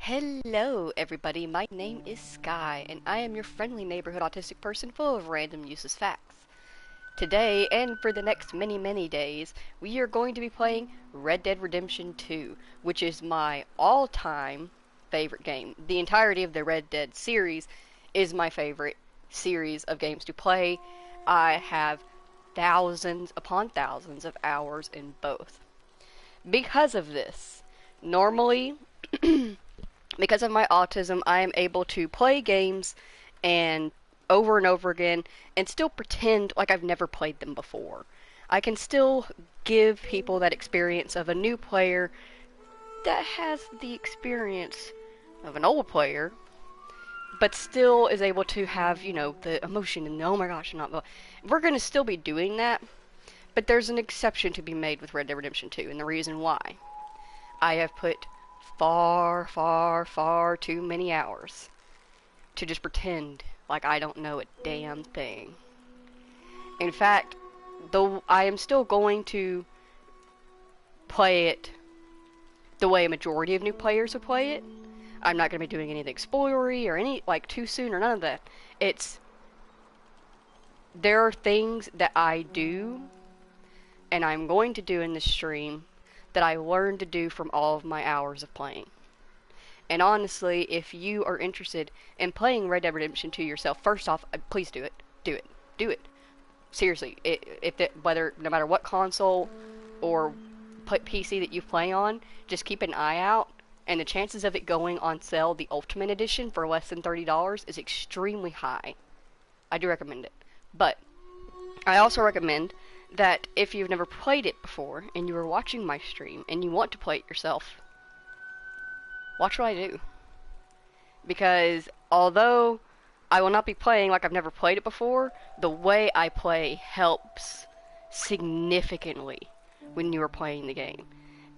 Hello, everybody. My name is Sky, and I am your friendly neighborhood autistic person full of random useless facts. Today, and for the next many days, we are going to be playing Red Dead Redemption 2, which is my all-time favorite game. The entirety of the Red Dead series is my favorite series of games to play. I have thousands upon thousands of hours in both. Because of this, normally because of my autism, I am able to play games and over again and still pretend like I've never played them before. I can still give people that experience of a new player that has the experience of an old player, but still is able to have, the emotion and the, oh my gosh, not. We're going to still be doing that, but there's an exception to be made with Red Dead Redemption 2, and the reason why. I have put far too many hours to just pretend like I don't know a damn thing. In fact, though I am still going to play it the way a majority of new players would play it, I'm not going to be doing anything spoilery or any, too soon or none of that. There are things that I do, and I'm going to do in this stream, that I learned to do from all of my hours of playing. And honestly, if you are interested in playing Red Dead Redemption 2 yourself, first off, please do it. Do it. Do it. Seriously, no matter what console or PC that you play on, just keep an eye out, and the chances of it going on sale, the Ultimate Edition, for less than $30 is extremely high. I do recommend it. But I also recommend that if you've never played it before and you are watching my stream and you want to play it yourself, watch what I do. Because although I will not be playing like I've never played it before, the way I play helps significantly when you are playing the game.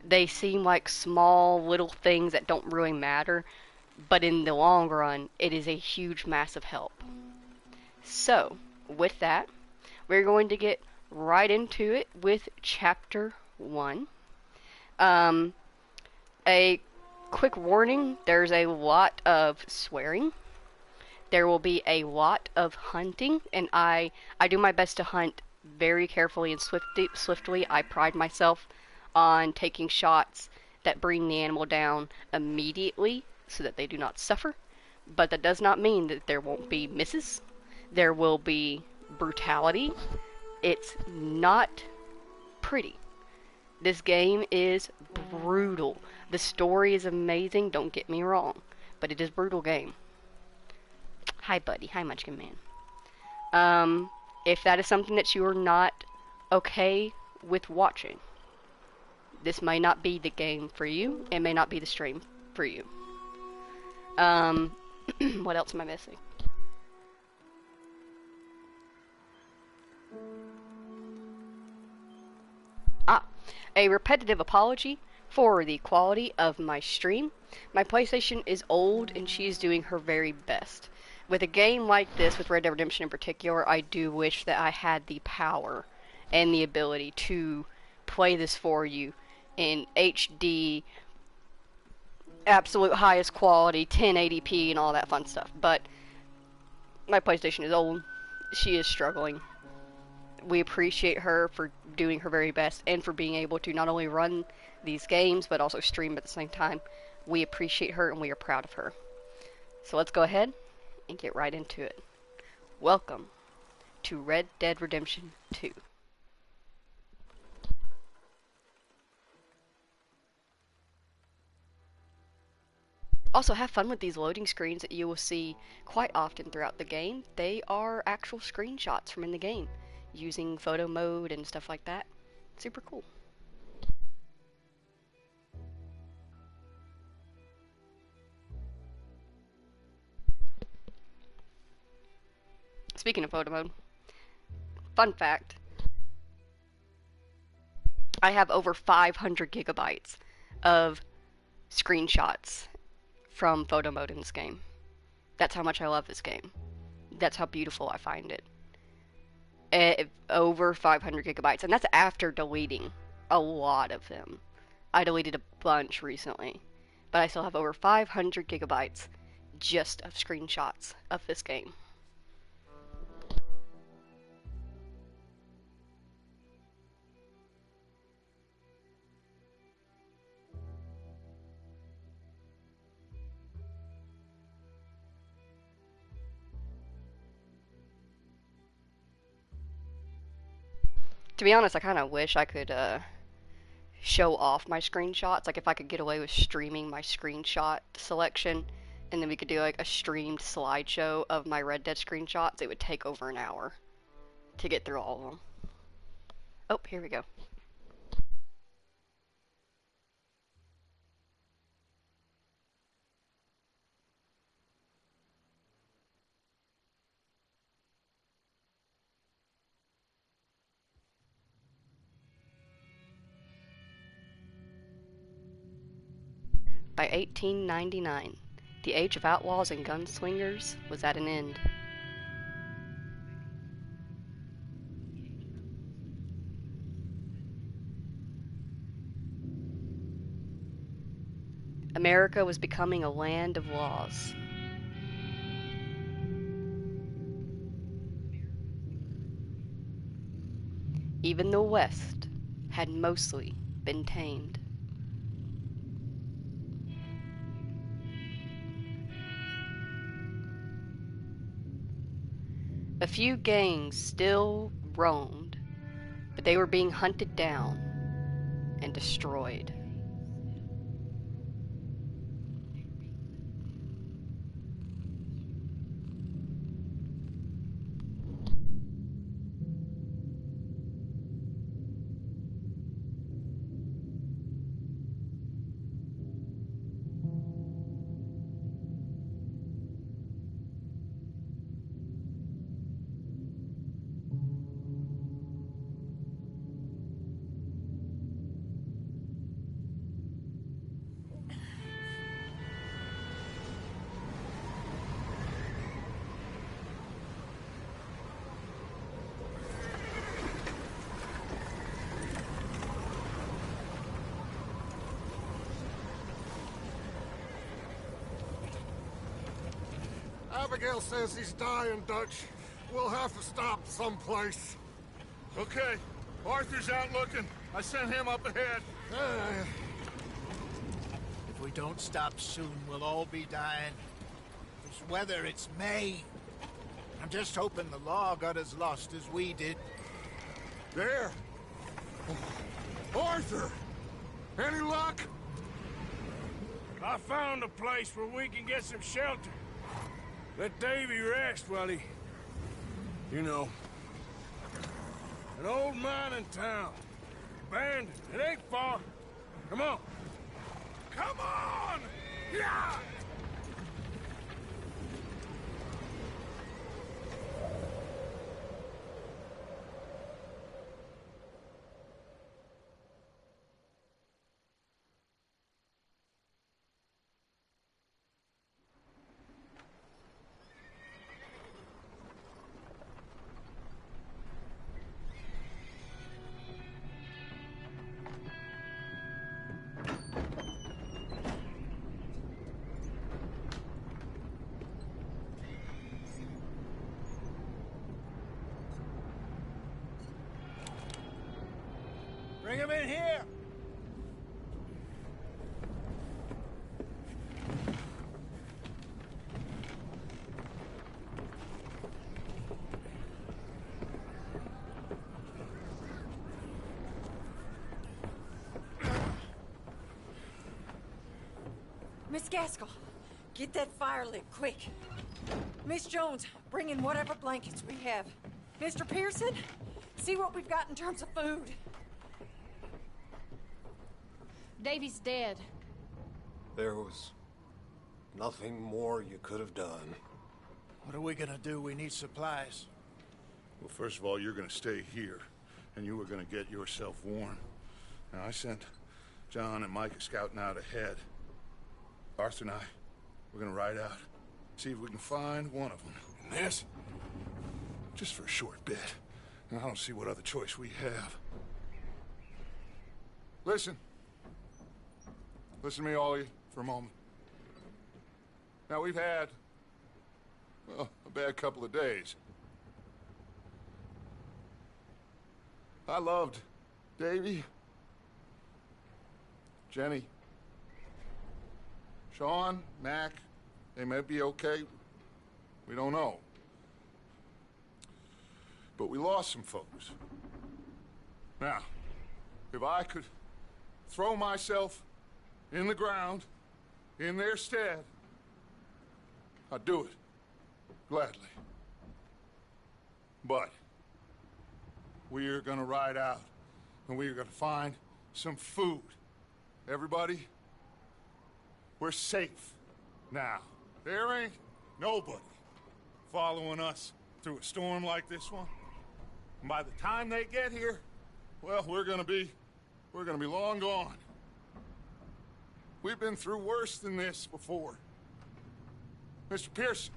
They seem like small little things that don't really matter, but in the long run, it is a huge, massive help. So, with that, we're going to get right into it with Chapter 1. A quick warning, there's a lot of swearing. There will be a lot of hunting, and I do my best to hunt very carefully and swiftly. I pride myself on taking shots that bring the animal down immediately so that they do not suffer. But that does not mean that there won't be misses. There will be brutality. It's not pretty. This game is brutal. The story is amazing, don't get me wrong, but it is a brutal game. Hi, buddy. Hi, Munchkin Man. If that is something that you are not okay with watching, this may not be the game for you. It may not be the stream for you. What else am I missing? A repetitive apology for the quality of my stream. My PlayStation is old and she is doing her very best. With a game like this, with Red Dead Redemption in particular, I do wish that I had the power and the ability to play this for you in HD, absolute highest quality, 1080p and all that fun stuff. But my PlayStation is old. She is struggling. We appreciate her for doing her very best and for being able to not only run these games but also stream at the same time. We appreciate her and we are proud of her. So let's go ahead and get right into it. Welcome to Red Dead Redemption 2. Also, have fun with these loading screens that you will see quite often throughout the game. They are actual screenshots from in the game, using photo mode and stuff like that. Super cool. Speaking of photo mode, fun fact, I have over 500 gigabytes of screenshots from photo mode in this game. That's how much I love this game. That's how beautiful I find it. Over 500 gigabytes, and that's after deleting a lot of them. I deleted a bunch recently, but I still have over 500 gigabytes just of screenshots of this game. To be honest, I kind of wish I could show off my screenshots. Like if I could get away with streaming my screenshot selection, and then we could do like a streamed slideshow of my Red Dead screenshots, it would take over an hour to get through all of them. Oh, here we go. By 1899, the age of outlaws and gunslingers was at an end. America was becoming a land of laws. Even the West had mostly been tamed. A few gangs still roamed, but they were being hunted down and destroyed. Abigail says he's dying, Dutch. We'll have to stop someplace. Okay. Arthur's out looking. I sent him up ahead. If we don't stop soon, we'll all be dying. This weather, it's May. I'm just hoping the law got as lost as we did. There. Arthur! Any luck? I found a place where we can get some shelter. Let Davy rest while he... You know. An old mining town. Abandoned. It ain't far. Come on. Come on! Yeah! Bring him in here! Miss Gaskell, get that fire lit, quick. Miss Jones, bring in whatever blankets we have. Mr. Pearson, see what we've got in terms of food. Davy's dead. There was nothing more you could have done. What are we gonna do? We need supplies. Well, first of all, you're gonna stay here, and you were gonna get yourself warm. Now, I sent John and Micah scouting out ahead. Arthur and I, we're gonna ride out, see if we can find one of them. And this? Just for a short bit. And I don't see what other choice we have. Listen. Listen to me, all you. for a moment. Now, we've had, well, a bad couple of days. I loved Davy, Jenny, Sean, Mac. They may be okay. We don't know. But we lost some folks. Now, if I could throw myself in the ground in their stead, I'd do it gladly. But we are gonna ride out and we are gonna find some food. Everybody, we're safe now. There ain't nobody following us through a storm like this one. And by the time they get here, well, we're gonna be long gone. We've been through worse than this before. Mr. Pearson,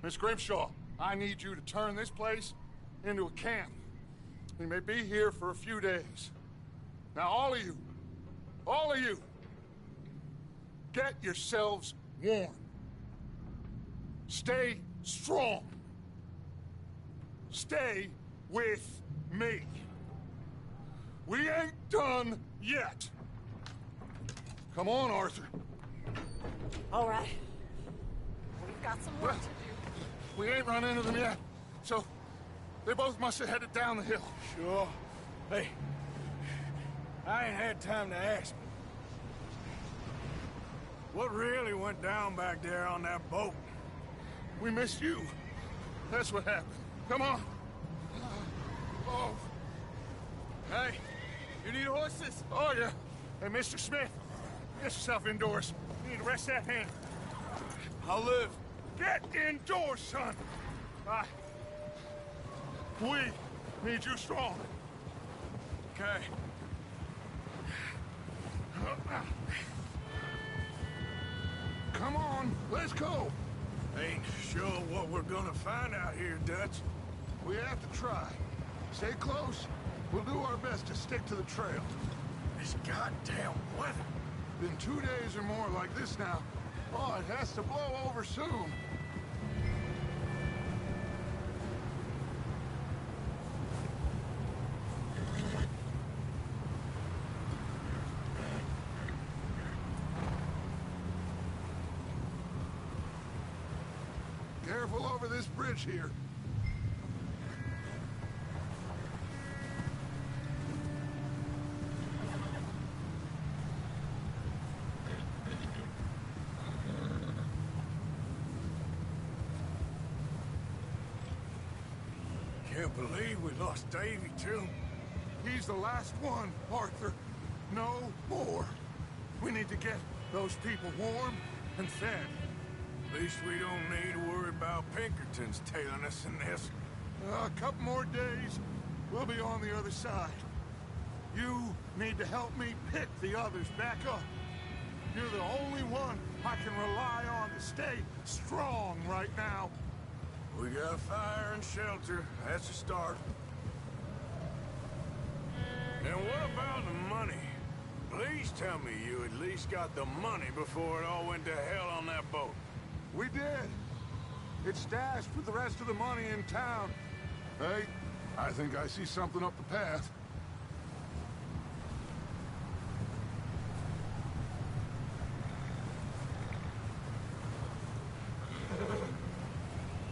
Miss Grimshaw, I need you to turn this place into a camp. We may be here for a few days. Now, all of you, get yourselves warm. Stay strong. Stay with me. We ain't done yet. Come on, Arthur. All right. We've got some work to do. We ain't run into them yet, so they both must have headed down the hill. Sure. Hey, I ain't had time to ask. What really went down back there on that boat? We missed you. That's what happened. Come on. Oh. Hey, you need horses? Oh, yeah. Hey, Mr. Smith, get yourself indoors. You need to rest that hand. I'll live. Get indoors, son. We need you strong. Okay. Come on, let's go. Ain't sure what we're gonna find out here, Dutch. We have to try. Stay close. We'll do our best to stick to the trail. This goddamn weather. Been 2 days or more like this now. Oh, it has to blow over soon. Careful over this bridge here. Can't believe we lost Davy, too. He's the last one, Arthur. No more. We need to get those people warm and fed. At least we don't need to worry about Pinkertons tailing us in this. A couple more days, we'll be on the other side. You need to help me pick the others back up. You're the only one I can rely on to stay strong right now. We got fire and shelter. That's a start. And what about the money? Please tell me you at least got the money before it all went to hell on that boat. We did. It's stashed with the rest of the money in town. Hey, I think I see something up the path.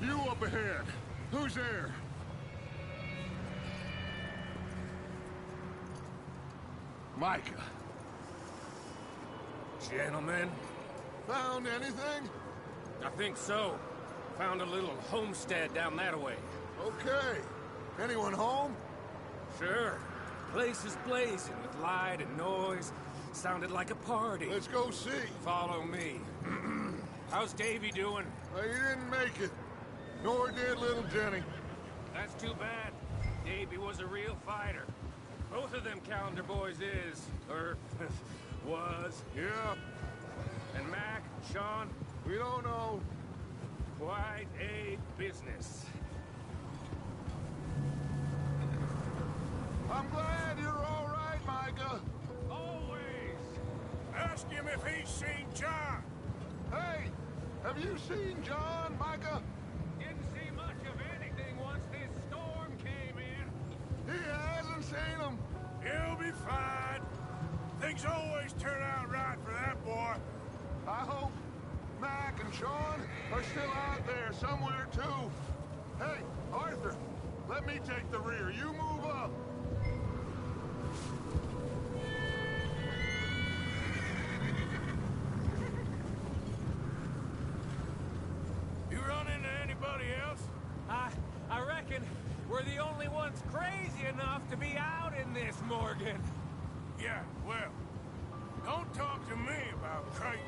You up ahead. Who's there? Micah. Gentlemen, Found anything? I think so. Found a little homestead down that way. Okay. Anyone home? Sure. Place is blazing with light and noise. Sounded like a party. Let's go see. Follow me. How's Davy doing? He didn't make it. Nor did little Jenny. That's too bad. Davy was a real fighter. Both of them calendar boys is, or was. Yeah, And Mac, Sean, we don't know. quite a business. I'm glad you're all right, Micah. Always. Ask him if if he's seen John. Hey, have you seen John, Micah? Didn't see much of anything once this storm came in. He hasn't seen him. He'll be fine. Things always turn out right for that boy. I hope Mac and Sean are still out there somewhere, too. Hey, Arthur, let me take the rear. You move up. You run into anybody else? I reckon we're the only ones crazy enough to be out in this, Morgan. Yeah, well, don't talk to me about crazy.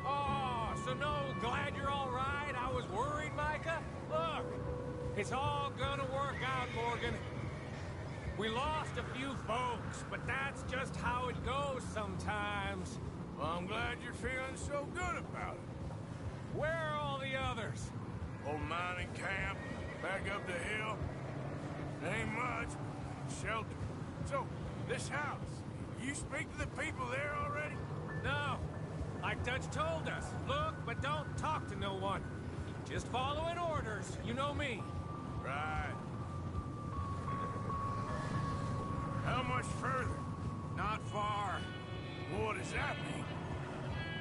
Oh, so no, glad you're all right. I was worried, Micah. Look, it's all gonna work out, Morgan. We lost a few folks, but that's just how it goes sometimes. Well, I'm glad you're feeling so good about it. Where are all the others? Old mining camp, back up the hill. Ain't much. Shelter. So, this house, you speak to the people there already? No. Like Dutch told us, look, but don't talk to no one. Just following orders, you know me. Right. How much further? Not far. What does that mean?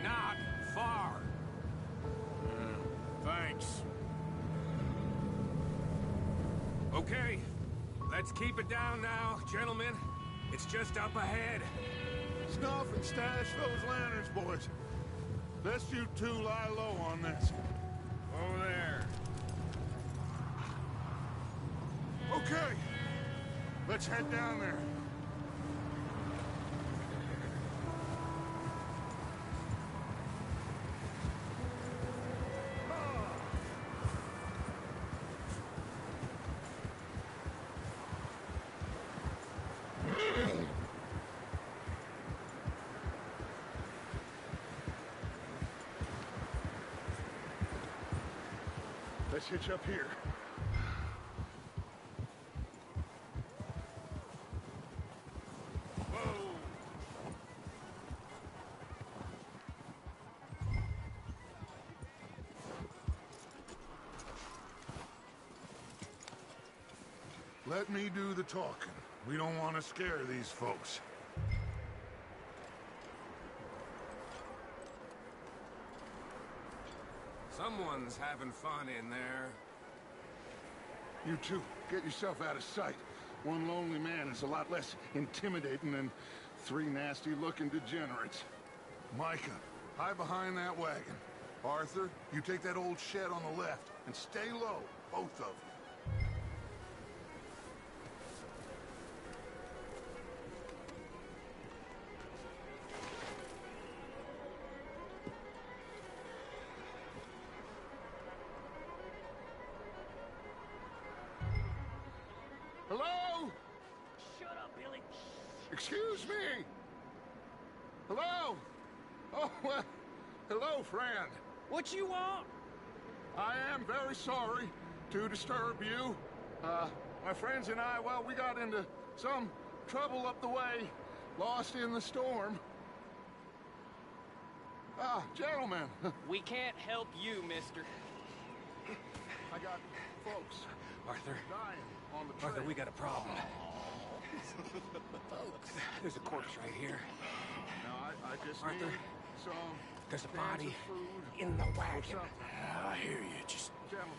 Not far. Thanks. Okay, let's keep it down now, gentlemen. It's just up ahead. Snuff and stash those lanterns, boys. Best you two lie low on this. Over there. Okay, let's head down there. Let's hitch up here. Let me do the talking. We don't want to scare these folks. Someone's having fun in there. You two, get yourself out of sight. One lonely man is a lot less intimidating than three nasty-looking degenerates. Micah, hide behind that wagon. Arthur, you take that old shed on the left, and stay low, both of you. Hello? Shut up, Billy. Excuse me? Hello? Oh, well, hello, friend. What you want? I am very sorry to disturb you. My friends and I, well, we got into some trouble up the way, lost in the storm. Ah, gentlemen, We can't help you, mister. I got folks Arthur. dying on the trail. Arthur, we got a problem. There's a corpse right here. Now, I just Arthur, need some there's a cans body of food in the or wagon. something. I hear you. Just Gentlemen,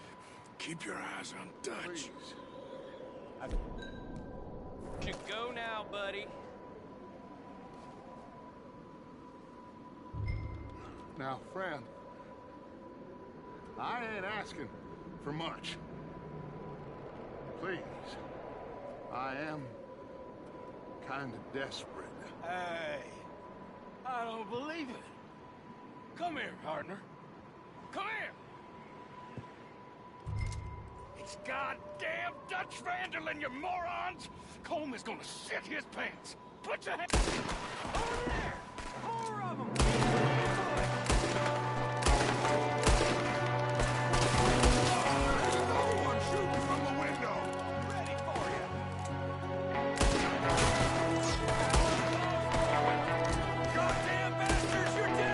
keep your eyes on Dutch. please. You go now, buddy. Now, friend, I ain't asking for much. Please, I am kind of desperate. Hey, I don't believe it. Come here, partner. Come here. It's goddamn Dutch Vanderlyn, you morons! Colm is gonna shit his pants. Put your hands over there. 4 of them. There's another one shooting from the window. Ready for you. Goddamn bastards, you're dead!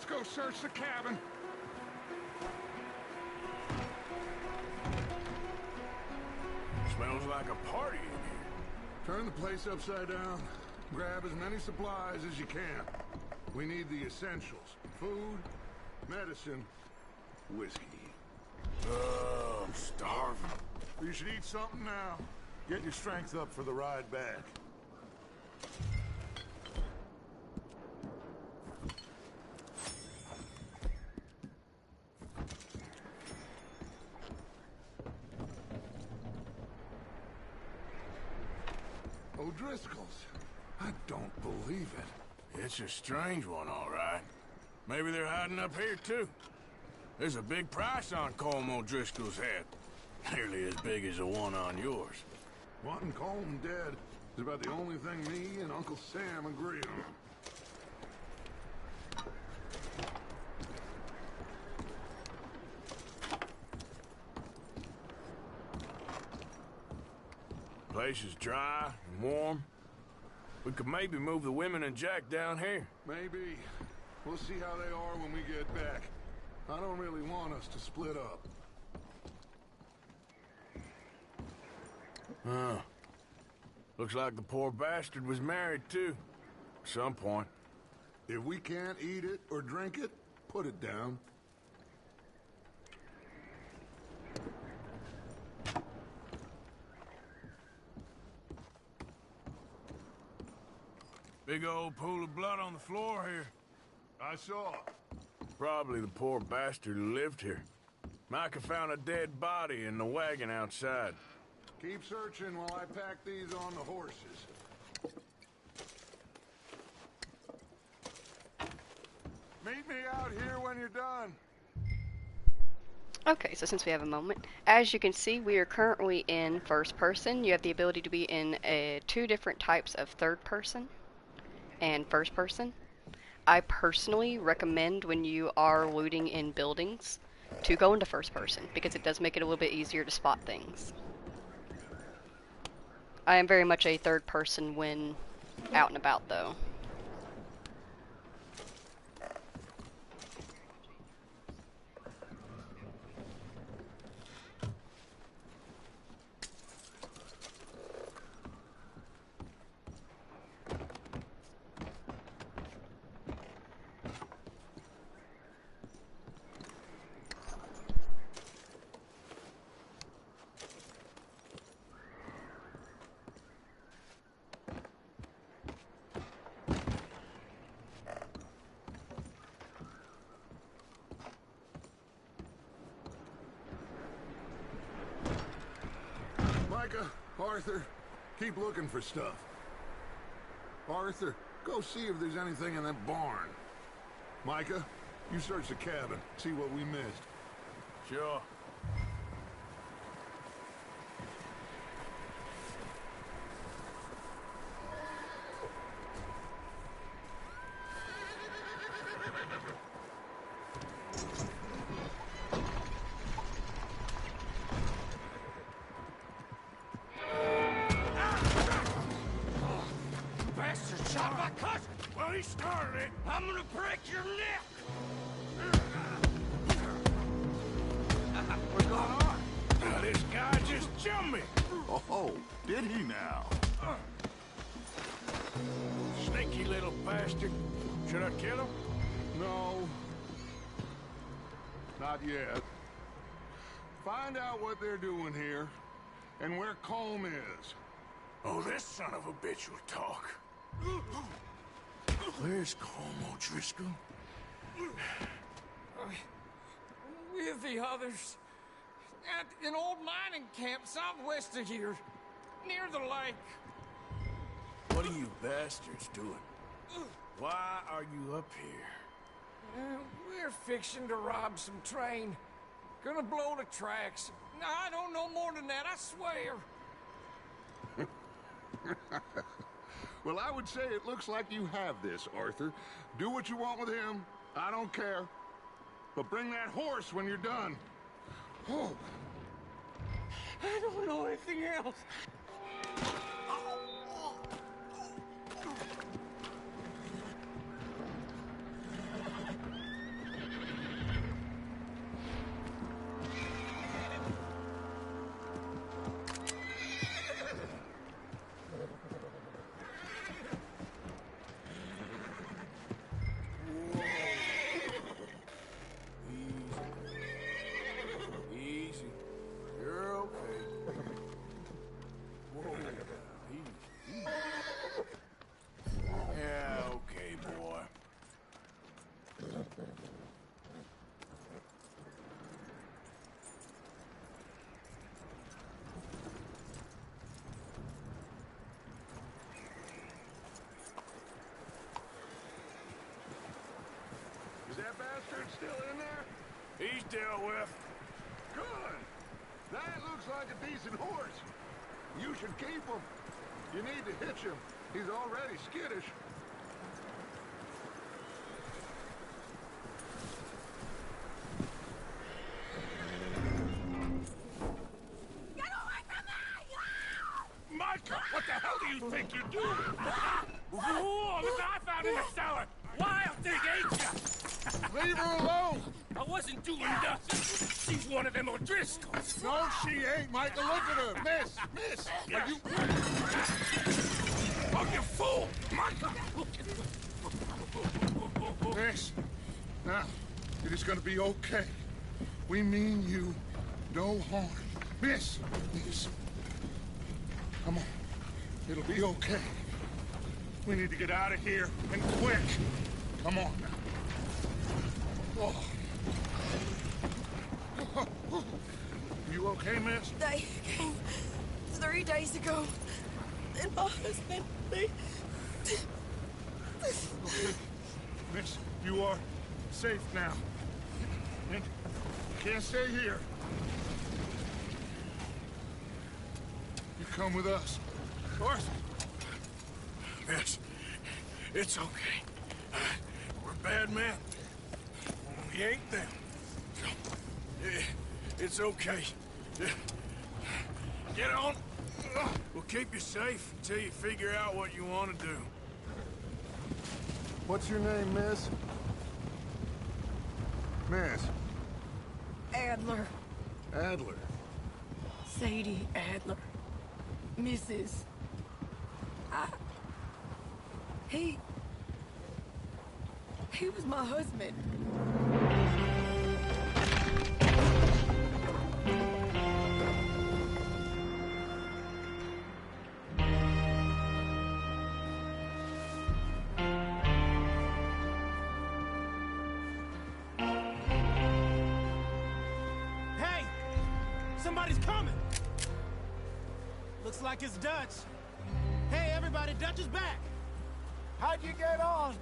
Let's go search the cabin. Smells like a party in here. Turn the place upside down. Grab as many supplies as you can. We need the essentials. Food, medicine, whiskey. I'm starving. You should eat something now. Get your strength up for the ride back. O'Driscoll's. I don't believe it. It's a strange one, all right. Maybe they're hiding up here, too. There's a big price on Colm O'Driscoll's head. Nearly as big as the one on yours. Wanting Coleman dead is about the only thing me and Uncle Sam agree on. Place is dry and warm. We could maybe move the women and Jack down here. Maybe. We'll see how they are when we get back. I don't really want us to split up. Huh. Looks like the poor bastard was married, too. At some point. If we can't eat it or drink it, put it down. Big old pool of blood on the floor here. I saw. Probably the poor bastard who lived here. Micah found a dead body in the wagon outside. Keep searching while I pack these on the horses. Meet me out here when you're done. Okay, so since we have a moment, as you can see, we are currently in first person. You have the ability to be in two different types of third person and first person. I personally recommend when you are looting in buildings to go into first person because it does make it a little bit easier to spot things. I am very much a third person when out and about though. Micah, Arthur, keep looking for stuff. Arthur, go see if there's anything in that barn. Micah, you search the cabin, see what we missed. Sure. Bastard shot my cousin! Well, he started it. I'm gonna break your neck! What's going on? This guy just jumped me. Oh, did he now? Sneaky little bastard. Should I kill him? No. Not yet. Find out what they're doing here, and where Colm is. Oh, this son of a bitch will talk. Where's Colm O'Driscoll? With the others. At an old mining camp southwest of here. Near the lake. What are you bastards doing? Why are you up here? We're fixing to rob some train. Gonna blow the tracks. I don't know more than that, I swear. Well, I would say it looks like you have this, Arthur. Do what you want with him. I don't care. But bring that horse when you're done. Oh. I don't know anything else. Is that bastard still in there? He's dealt with. Good. That looks like a decent horse. You should keep him. You need to hitch him. He's already skittish. Get away from me! Micah, what the hell do you think you're doing? Whoa, look what I found in the cellar! Wild thing, ain't ya? Leave her alone! I wasn't doing nothing. She's one of them O'Driscolls. No, she ain't, Micah. Look at her. Miss, are you... Oh, you fool! Micah! Miss, now, it is gonna be okay. We mean you no harm. Miss, come on. It'll be okay. We need to get out of here, and quick. Come on now. Oh. You okay, miss? They came 3 days ago. And my husband, they... Okay. Miss, you are safe now. And you can't stay here. You come with us. Of course. Miss, it's okay. We're bad men. We ain't them. It's okay. Get on. We'll keep you safe until you figure out what you want to do. What's your name, miss? Miss. Adler. Adler. Sadie Adler. Mrs. He was my husband. Hey! Somebody's coming! Looks like it's Dutch. Hey, everybody, Dutch is back! How'd you get on?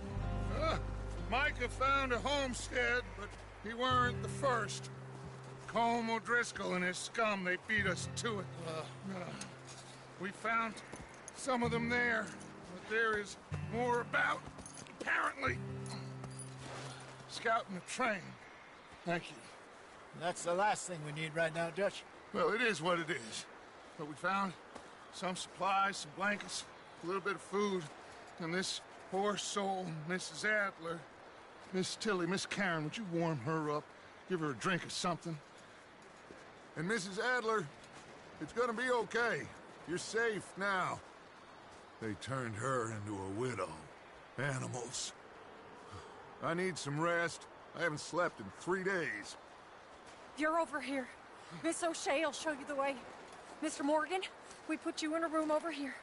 Micah found a homestead, but he weren't the first. Colm O'Driscoll and his scum, they beat us to it. We found some of them there, but there is more about, apparently. Scouting the train. Thank you. That's the last thing we need right now, Dutch. Well, it is what it is. But we found some supplies, some blankets, a little bit of food, and this poor soul, Mrs. Adler, Miss Tilly, Miss Karen, would you warm her up? Give her a drink or something? And Mrs. Adler, it's gonna be okay. You're safe now. They turned her into a widow. Animals. I need some rest. I haven't slept in 3 days. You're over here. Miss O'Shea will show you the way. Mr. Morgan, we put you in a room over here.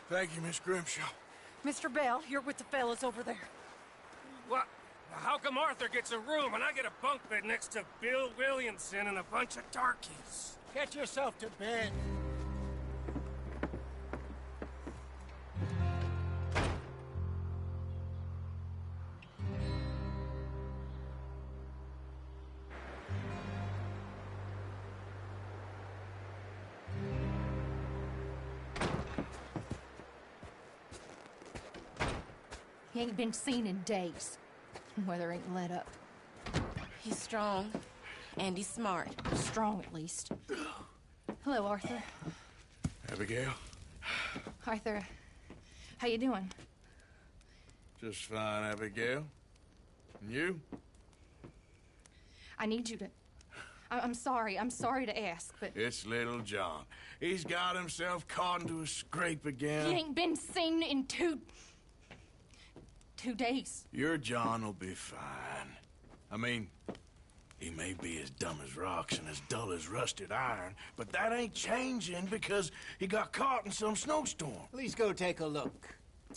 Thank you, Miss Grimshaw. Mr. Bell, you're with the fellas over there. What? How come Arthur gets a room and I get a bunk bed next to Bill Williamson and a bunch of darkies? Get yourself to bed. He ain't been seen in days. Weather ain't let up. He's strong. And he's smart. Strong, at least. Hello, Arthur. Abigail? Arthur, how you doing? Just fine, Abigail. And you? I need you to... I'm sorry to ask, but... It's little John. He's got himself caught into a scrape again. He ain't been seen in two days. Your John will be fine. I mean, he may be as dumb as rocks and as dull as rusted iron, but that ain't changing because he got caught in some snowstorm. Please go take a look.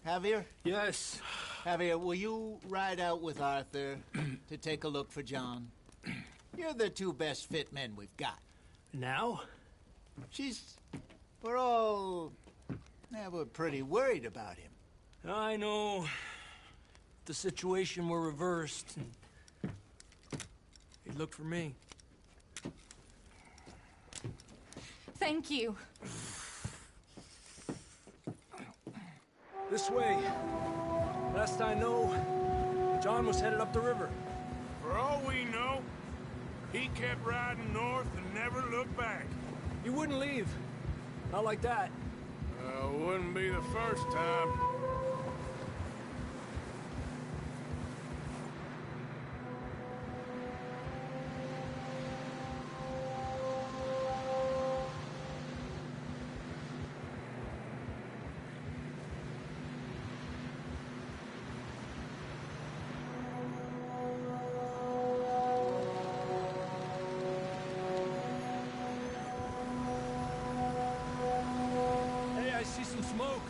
Javier? Yes. Javier, will you ride out with Arthur to take a look for John? You're the two best fit men we've got. Now? We're all... Yeah, we're pretty worried about him. I know. If the situation were reversed, and look for me. Thank you. This way. Last I know, John was headed up the river. For all we know, he kept riding north and never looked back. He wouldn't leave. Not like that. Wouldn't be the first time. Smoke.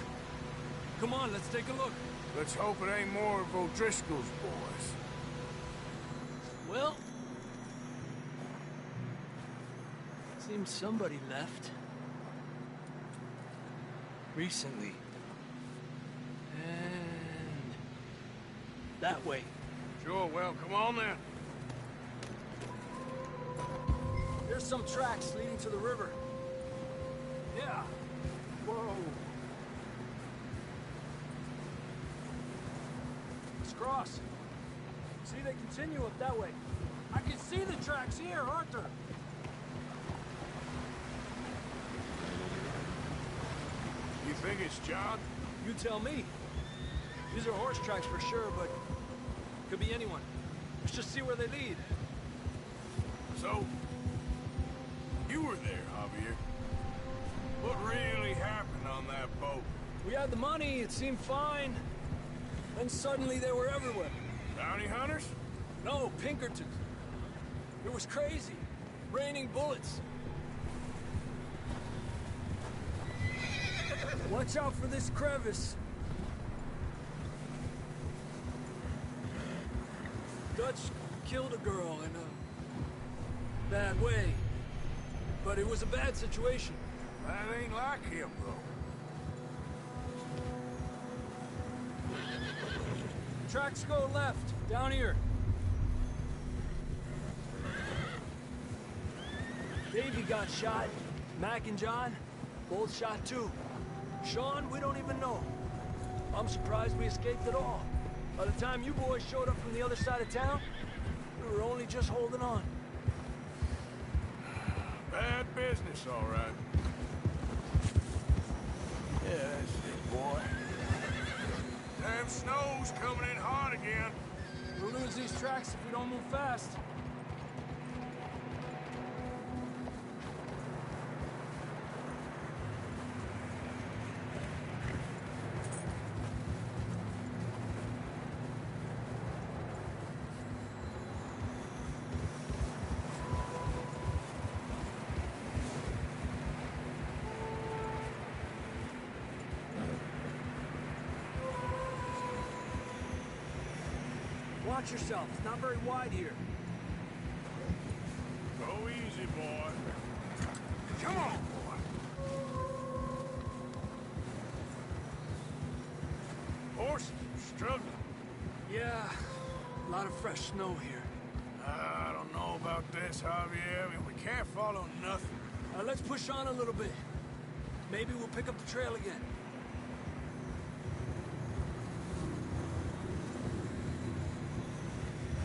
Come on, let's take a look. Let's hope it ain't more of O'Driscoll's boys. Well, seems somebody left. Recently. And that way. Sure, well, come on then. There's some tracks leading to the river. Yeah. Whoa. Cross. See, they continue up that way. I can see the tracks here, Arthur. You think it's John? You tell me. These are horse tracks for sure, but could be anyone. Let's just see where they lead. So, you were there, Javier. What really happened on that boat? We had the money, it seemed fine. Then suddenly they were everywhere. Bounty hunters? No, Pinkertons. It was crazy. Raining bullets. Watch out for this crevice. Dutch killed a girl in a bad way. But it was a bad situation. That ain't like him, though. Tracks go left, down here. Davey got shot. Mac and John, both shot too. Sean, we don't even know. I'm surprised we escaped at all. By the time you boys showed up from the other side of town, we were only just holding on. Bad business, all right. Yeah, that's it, boy. Damn snow's coming in hard again. We'll lose these tracks if we don't move fast. Watch yourself. It's not very wide here. Go easy, boy. Come on, boy. Horses are struggling. Yeah, a lot of fresh snow here. I don't know about this, Javier. I mean, we can't follow nothing. Let's push on a little bit. Maybe we'll pick up the trail again.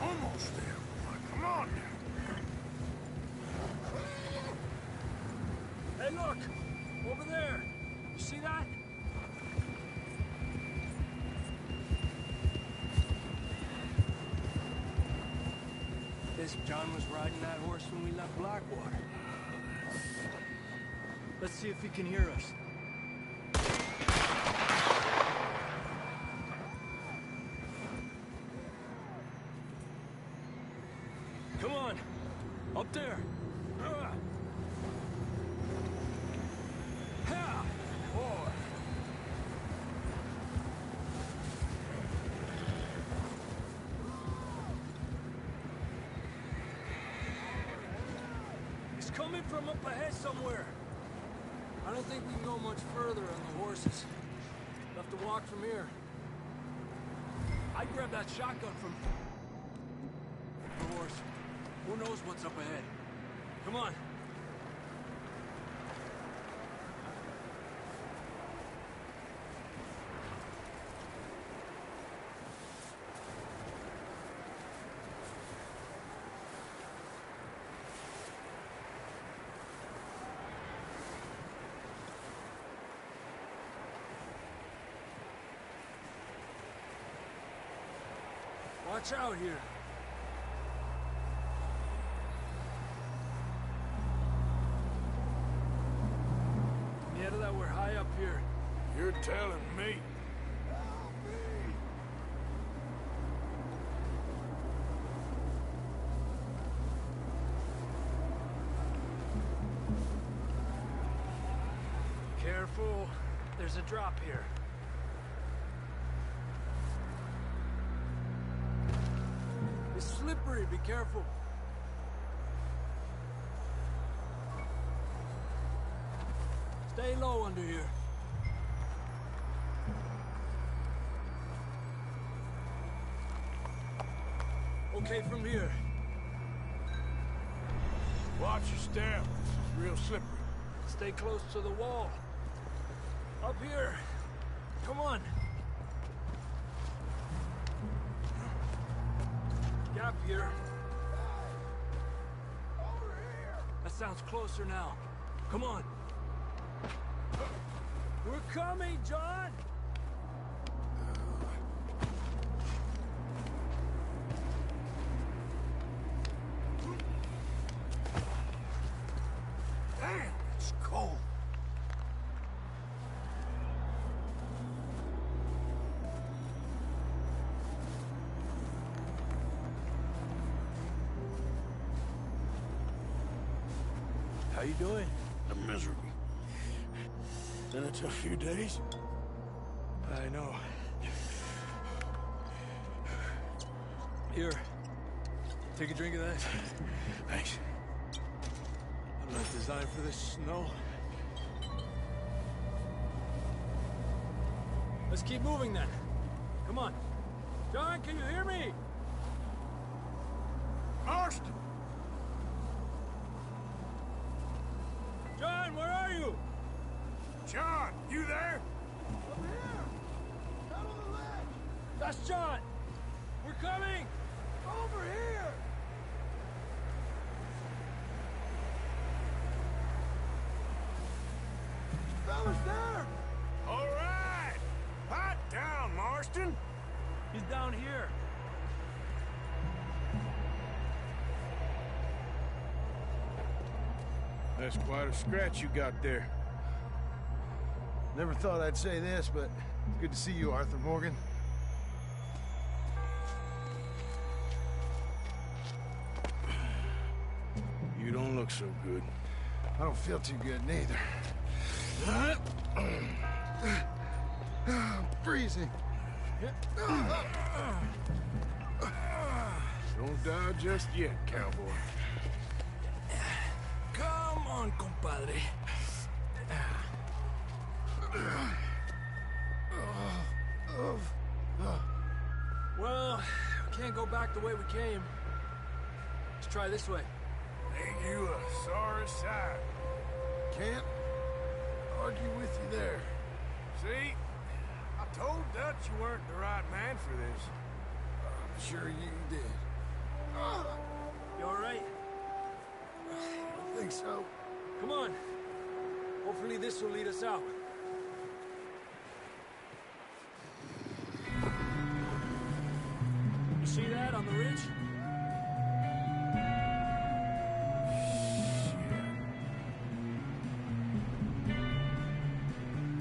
Almost there, boy. Come on. Hey, look! Over there! You see that? Guess John was riding that horse when we left Blackwater. Let's see if he can hear us. Come on! Up there! Ha! Boy! He's coming from up ahead somewhere. I don't think we can go much further on the horses. We'll have to walk from here. I'd grab that shotgun from the horse. Who knows what's up ahead. Come on. Watch out here. Yeah, that we're high up here. You're telling me. Careful. There's a drop here. It's slippery. Be careful. Stay low under here. Okay, from here. Watch your step. It's real slippery. Stay close to the wall. Up here. Come on. Gap here. That sounds closer now. Come on. We're coming, John! Damn, it's cold. How you doing? I'm miserable. Been a tough few days. I know. Here. Take a drink of that. Thanks. I'm not designed for this snow. Let's keep moving then. Come on. John, can you hear me? Marston! John, where are you? John, you there? Over here! Out on the ledge! That's John! We're coming! Over here! Fellas there! All right! Hot down, Marston! He's down here. That's quite a scratch you got there. Never thought I'd say this, but it's good to see you, Arthur Morgan. You don't look so good. I don't feel too good, neither. I'm freezing. Don't die just yet, cowboy. Come on, compadre. Well, we can't go back the way we came. Let's try this way. Ain't you a sorry sight? Can't argue with you there. See? I told Dutch you weren't the right man for this. I'm sure you did. You all right? I think so. Come on. Hopefully this will lead us out. You see that on the ridge?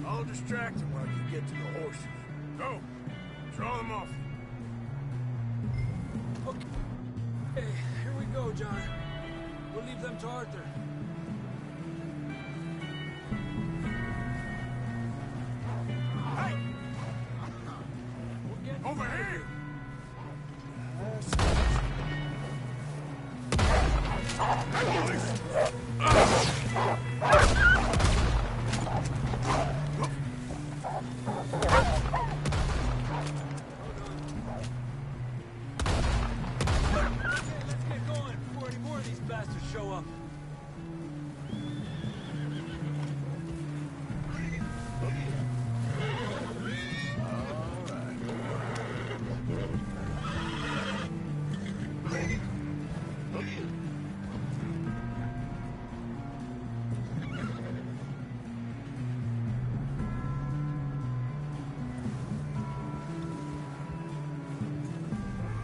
I'll distract him while you get to the horses. Go! Draw them off. Okay. Hey, here we go, John. We'll leave them to Arthur. Hey! We're getting Over here! Let's get going before any more of these show up.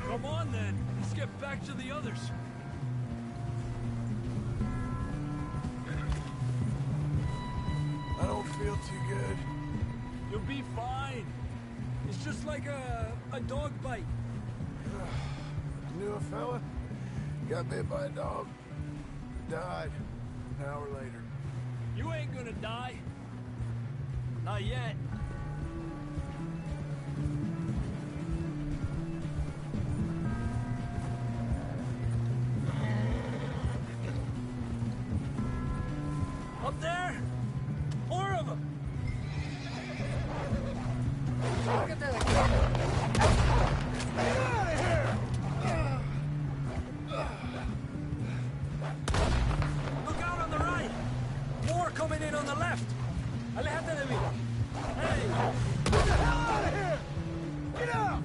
Come on, then. Let's get back to the others. I don't feel too good. You'll be fine. It's just like a dog bite. Knew a fella? Got bit by a dog. Died an hour later. You ain't gonna die. Not yet. Up there? More of them! Look at that! Get out of here! Look out on the right! More coming in on the left! Alejate de mí! Hey! Get the hell out of here! Get out!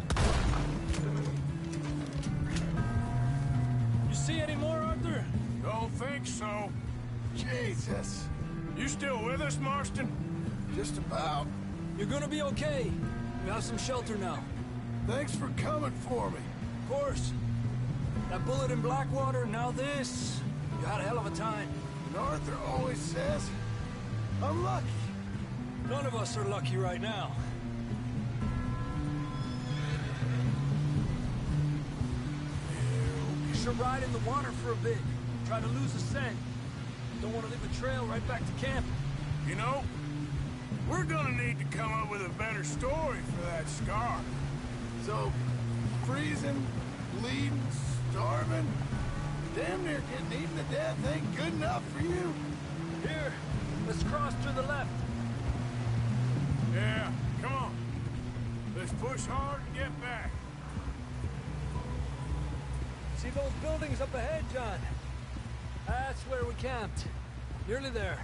You see any more, Arthur? Don't think so. Jesus! You still with us, Marston? Just about. You're gonna be okay. We have some shelter now. Thanks for coming for me. Of course. That bullet in Blackwater, now this. You had a hell of a time. And Arthur always says, I'm lucky. None of us are lucky right now. You should ride in the water for a bit. Try to lose a scent. Don't want to leave a trail right back to camp. You know, we're gonna need to come up with a better story for that scar. So, freezing, bleeding, starving, damn near getting eaten to death ain't good enough for you. Here, let's cross to the left. Yeah, come on. Let's push hard and get back. See those buildings up ahead, John? That's where we camped. Nearly there.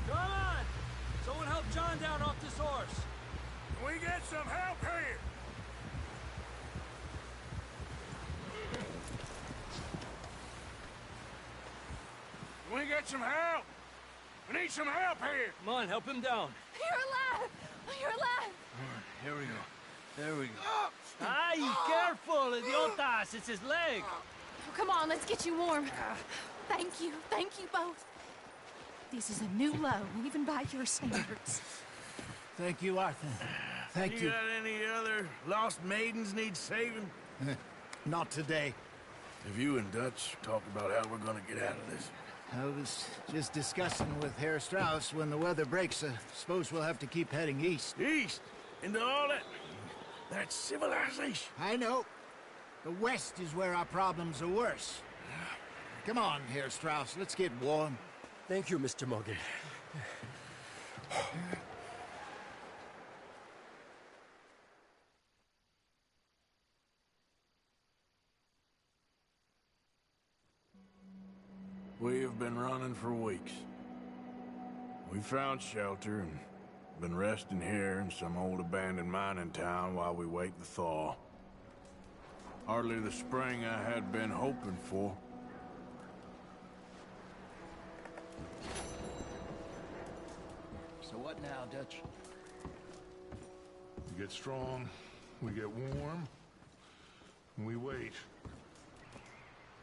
Come on! Someone help John down off this horse. Can we get some help here? Can we get some help? We need some help here. Come on, help him down. You're alive! You're alive! Here we go. There we go. Ay, careful, idiotas! It's his leg. Oh, come on, let's get you warm. Thank you both. This is a new low, even by your standards. Thank you, Arthur. Thank you. Got any other lost maidens need saving? Not today. Have you and Dutch talked about how we're gonna get out of this? I was just discussing with Herr Strauss when the weather breaks. Suppose we'll have to keep heading east. East? Into all that civilization? I know. The west is where our problems are worse. Come on, Herr Strauss, let's get warm. Thank you, Mr. Morgan. We have been running for weeks. We found shelter and been resting here in some old abandoned mining town while we wait the thaw. Hardly the spring I had been hoping for. So what now, Dutch? We get strong, we get warm, and we wait.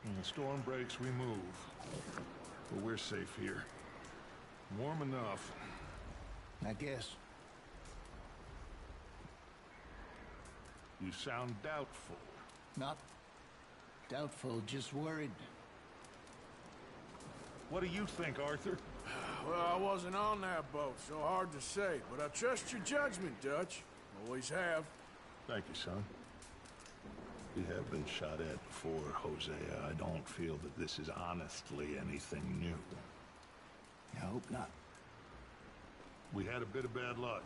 When the storm breaks, we move. But we're safe here. Warm enough. I guess. You sound doubtful. Not doubtful, just worried. What do you think, Arthur? Well, I wasn't on that boat, so hard to say. But I trust your judgment, Dutch. Always have. Thank you, son. We have been shot at before, Hosea. I don't feel that this is honestly anything new. I hope not. We had a bit of bad luck.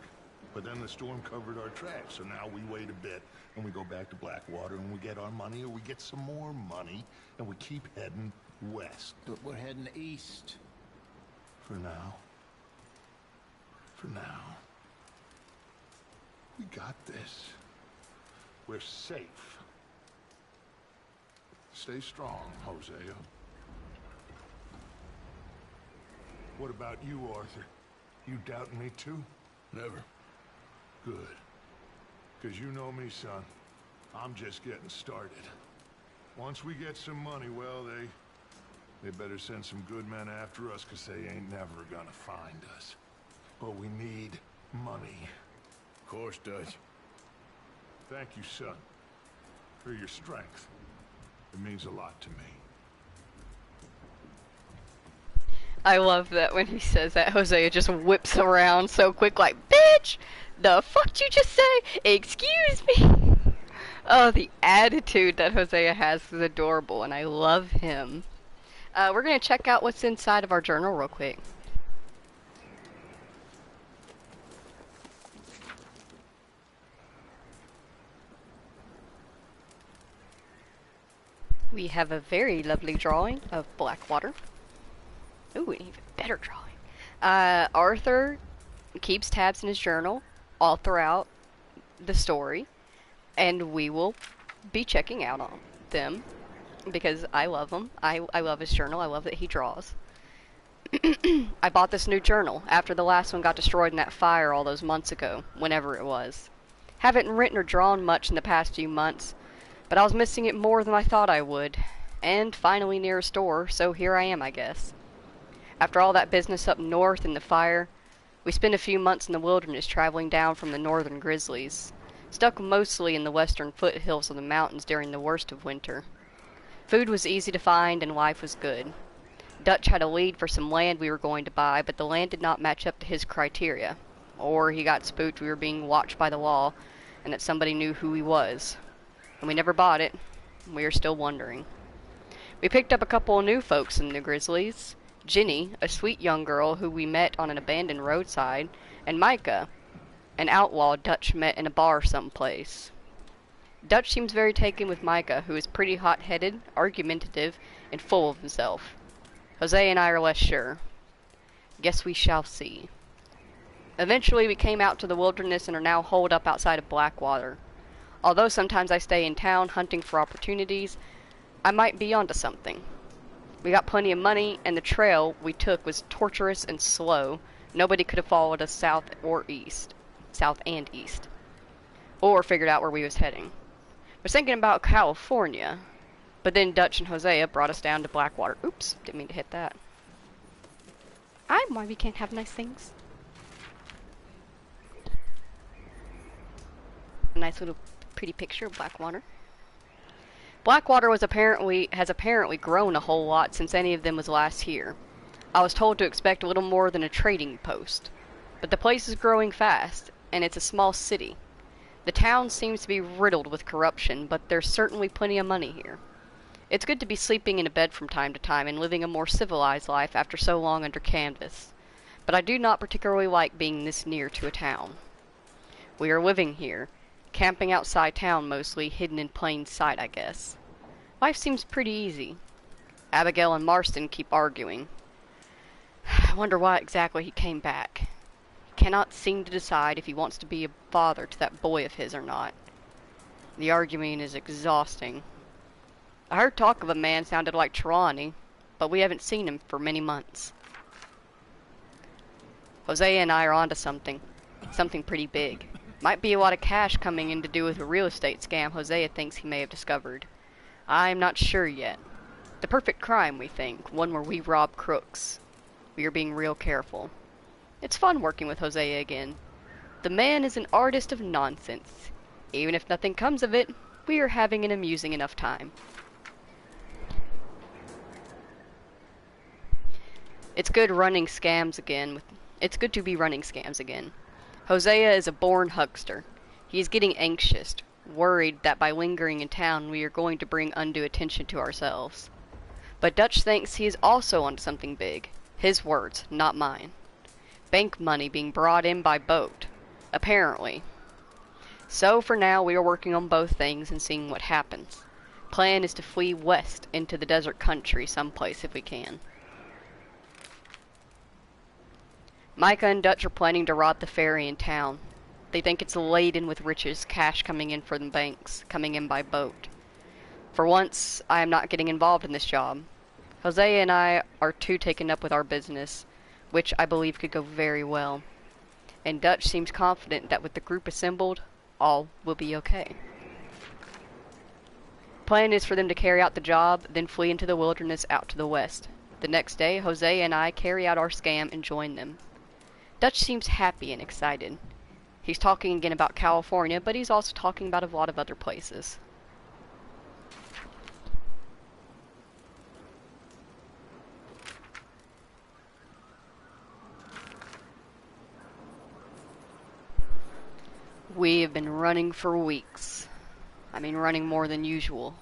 But then the storm covered our tracks, so now we wait a bit, and we go back to Blackwater, and we get our money, or we get some more money, and we keep heading west. But we're heading east. For now. For now. We got this. We're safe. Stay strong, Hosea. What about you, Arthur? You doubting me too? Never. Good. Because you know me, son. I'm just getting started. Once we get some money, well, they better send some good men after us, because they ain't never gonna find us. But we need money. Of course, Dutch. Thank you, son, for your strength. It means a lot to me. I love that when he says that, Hosea just whips around so quick, like, bitch! The fuck did you just say? Excuse me! Oh, the attitude that Hosea has is adorable, and I love him. We're gonna check out what's inside of our journal real quick. We have a very lovely drawing of Blackwater. Ooh, an even better drawing. Arthur keeps tabs in his journal all throughout the story, and we will be checking out on them because I love him. I love his journal. I love that he draws. I bought this new journal after the last one got destroyed in that fire all those months ago, whenever it was. Haven't written or drawn much in the past few months, but I was missing it more than I thought I would, and finally near a store, so here I am, I guess. After all that business up north in the fire, we spent a few months in the wilderness traveling down from the northern grizzlies, stuck mostly in the western foothills of the mountains during the worst of winter. Food was easy to find and life was good. Dutch had a lead for some land we were going to buy, but the land did not match up to his criteria. Or he got spooked we were being watched by the law, and that somebody knew who he was. And we never bought it. We are still wondering. We picked up a couple of new folks in the Grizzlies. Jenny, a sweet young girl who we met on an abandoned roadside, and Micah, an outlaw Dutch met in a bar someplace. Dutch seems very taken with Micah, who is pretty hot-headed, argumentative, and full of himself. Hosea and I are less sure. Guess we shall see. Eventually we came out to the wilderness and are now holed up outside of Blackwater. Although sometimes I stay in town hunting for opportunities, I might be onto something. We got plenty of money, and the trail we took was torturous and slow. Nobody could have followed us south and east, or figured out where we was heading. I was thinking about California, but then Dutch and Hosea brought us down to Blackwater. Oops, didn't mean to hit that. I'm why we can't have nice things. A nice little pretty picture of Blackwater. Blackwater has apparently grown a whole lot since any of them was last here. I was told to expect a little more than a trading post. But the place is growing fast, and it's a small city. The town seems to be riddled with corruption, but there's certainly plenty of money here. It's good to be sleeping in a bed from time to time and living a more civilized life after so long under canvas. But I do not particularly like being this near to a town. We are living here, camping outside town mostly, hidden in plain sight, I guess. Life seems pretty easy. Abigail and Marston keep arguing. I wonder why exactly he came back. He cannot seem to decide if he wants to be a father to that boy of his or not. The argument is exhausting. I heard talk of a man sounded like Trelawney, but we haven't seen him for many months. Hosea and I are onto something. Something pretty big. Might be a lot of cash coming in to do with a real estate scam Hosea thinks he may have discovered. I'm not sure yet. The perfect crime, we think. One where we rob crooks. We are being real careful. It's fun working with Hosea again. The man is an artist of nonsense. Even if nothing comes of it, we are having an amusing enough time. It's good to be running scams again. Hosea is a born huckster. He is getting anxious, worried that by lingering in town we are going to bring undue attention to ourselves. But Dutch thinks he is also onto something big. His words, not mine. Bank money being brought in by boat. apparently. So for now, we are working on both things and seeing what happens. Plan is to flee west into the desert country someplace if we can. Micah and Dutch are planning to rob the ferry in town. They think it's laden with riches, cash coming in from the banks, coming in by boat. For once, I am not getting involved in this job. Jose and I are too taken up with our business, which I believe could go very well. And Dutch seems confident that with the group assembled, all will be okay. Plan is for them to carry out the job, then flee into the wilderness out to the west. The next day, Jose and I carry out our scam and join them. Dutch seems happy and excited. He's talking again about California, but he's also talking about a lot of other places. We have been running for weeks. I mean, running more than usual.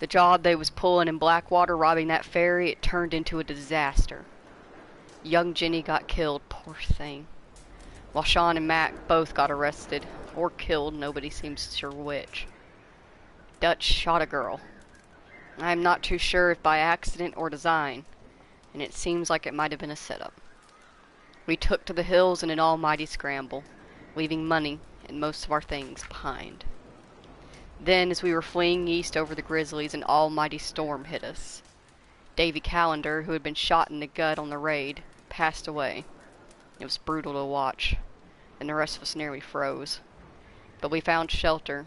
The job they was pulling in Blackwater, robbing that ferry, it turned into a disaster. Young Jenny got killed, poor thing. While Sean and Mac both got arrested, or killed, nobody seems sure which. Dutch shot a girl. I'm not too sure if by accident or design, and it seems like it might have been a setup. We took to the hills in an almighty scramble, leaving money and most of our things behind. Then, as we were fleeing east over the grizzlies, an almighty storm hit us. Davy Callender, who had been shot in the gut on the raid, passed away. It was brutal to watch, and the rest of us nearly froze. But we found shelter,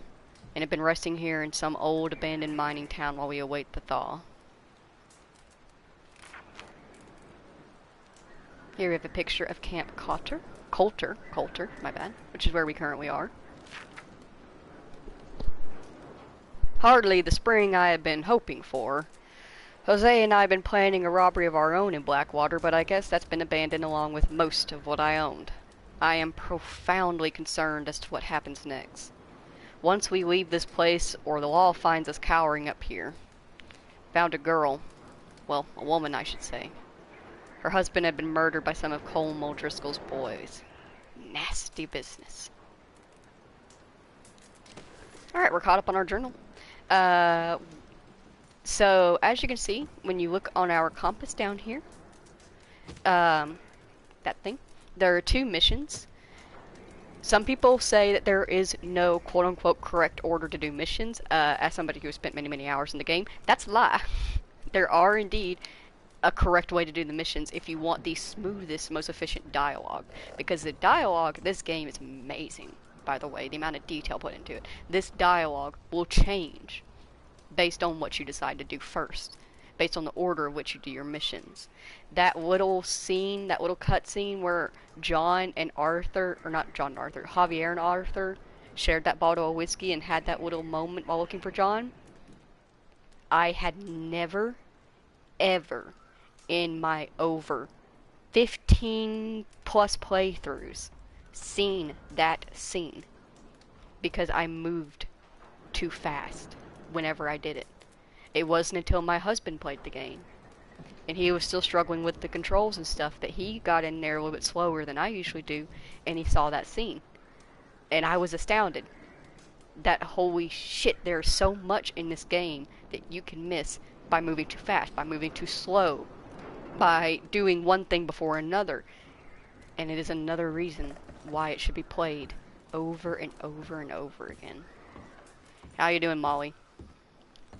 and have been resting here in some old abandoned mining town while we await the thaw. Here we have a picture of Camp Coulter, my bad, which is where we currently are. Hardly the spring I had been hoping for. Jose and I have been planning a robbery of our own in Blackwater, but I guess that's been abandoned along with most of what I owned. I am profoundly concerned as to what happens next. Once we leave this place, or the law finds us cowering up here. Found a girl. Well, a woman, I should say. Her husband had been murdered by some of Colm O'Driscoll's boys. Nasty business. Alright, we're caught up on our journal. So, as you can see, when you look on our compass down here, that thing, there are 2 missions. Some people say that there is no quote-unquote correct order to do missions. As somebody who has spent many, many hours in the game, that's a lie. There are indeed a correct way to do the missions if you want the smoothest, most efficient dialogue. Because the dialogue, this game is amazing, by the way, the amount of detail put into it. This dialogue will change based on what you decide to do first, based on the order of which you do your missions. That little scene, that little cutscene where John and Arthur, or not John and Arthur, Javier and Arthur shared that bottle of whiskey and had that little moment while looking for John, I had never, ever, in my over 15 plus playthroughs, seen that scene, because I moved too fast whenever I did it. It wasn't until my husband played the game, and he was still struggling with the controls and stuff, that he got in there a little bit slower than I usually do, and he saw that scene. And I was astounded that, holy shit, there's so much in this game that you can miss by moving too fast, by moving too slow, by doing one thing before another. And it is another reason why it should be played over and over and over again. How you doing, Molly?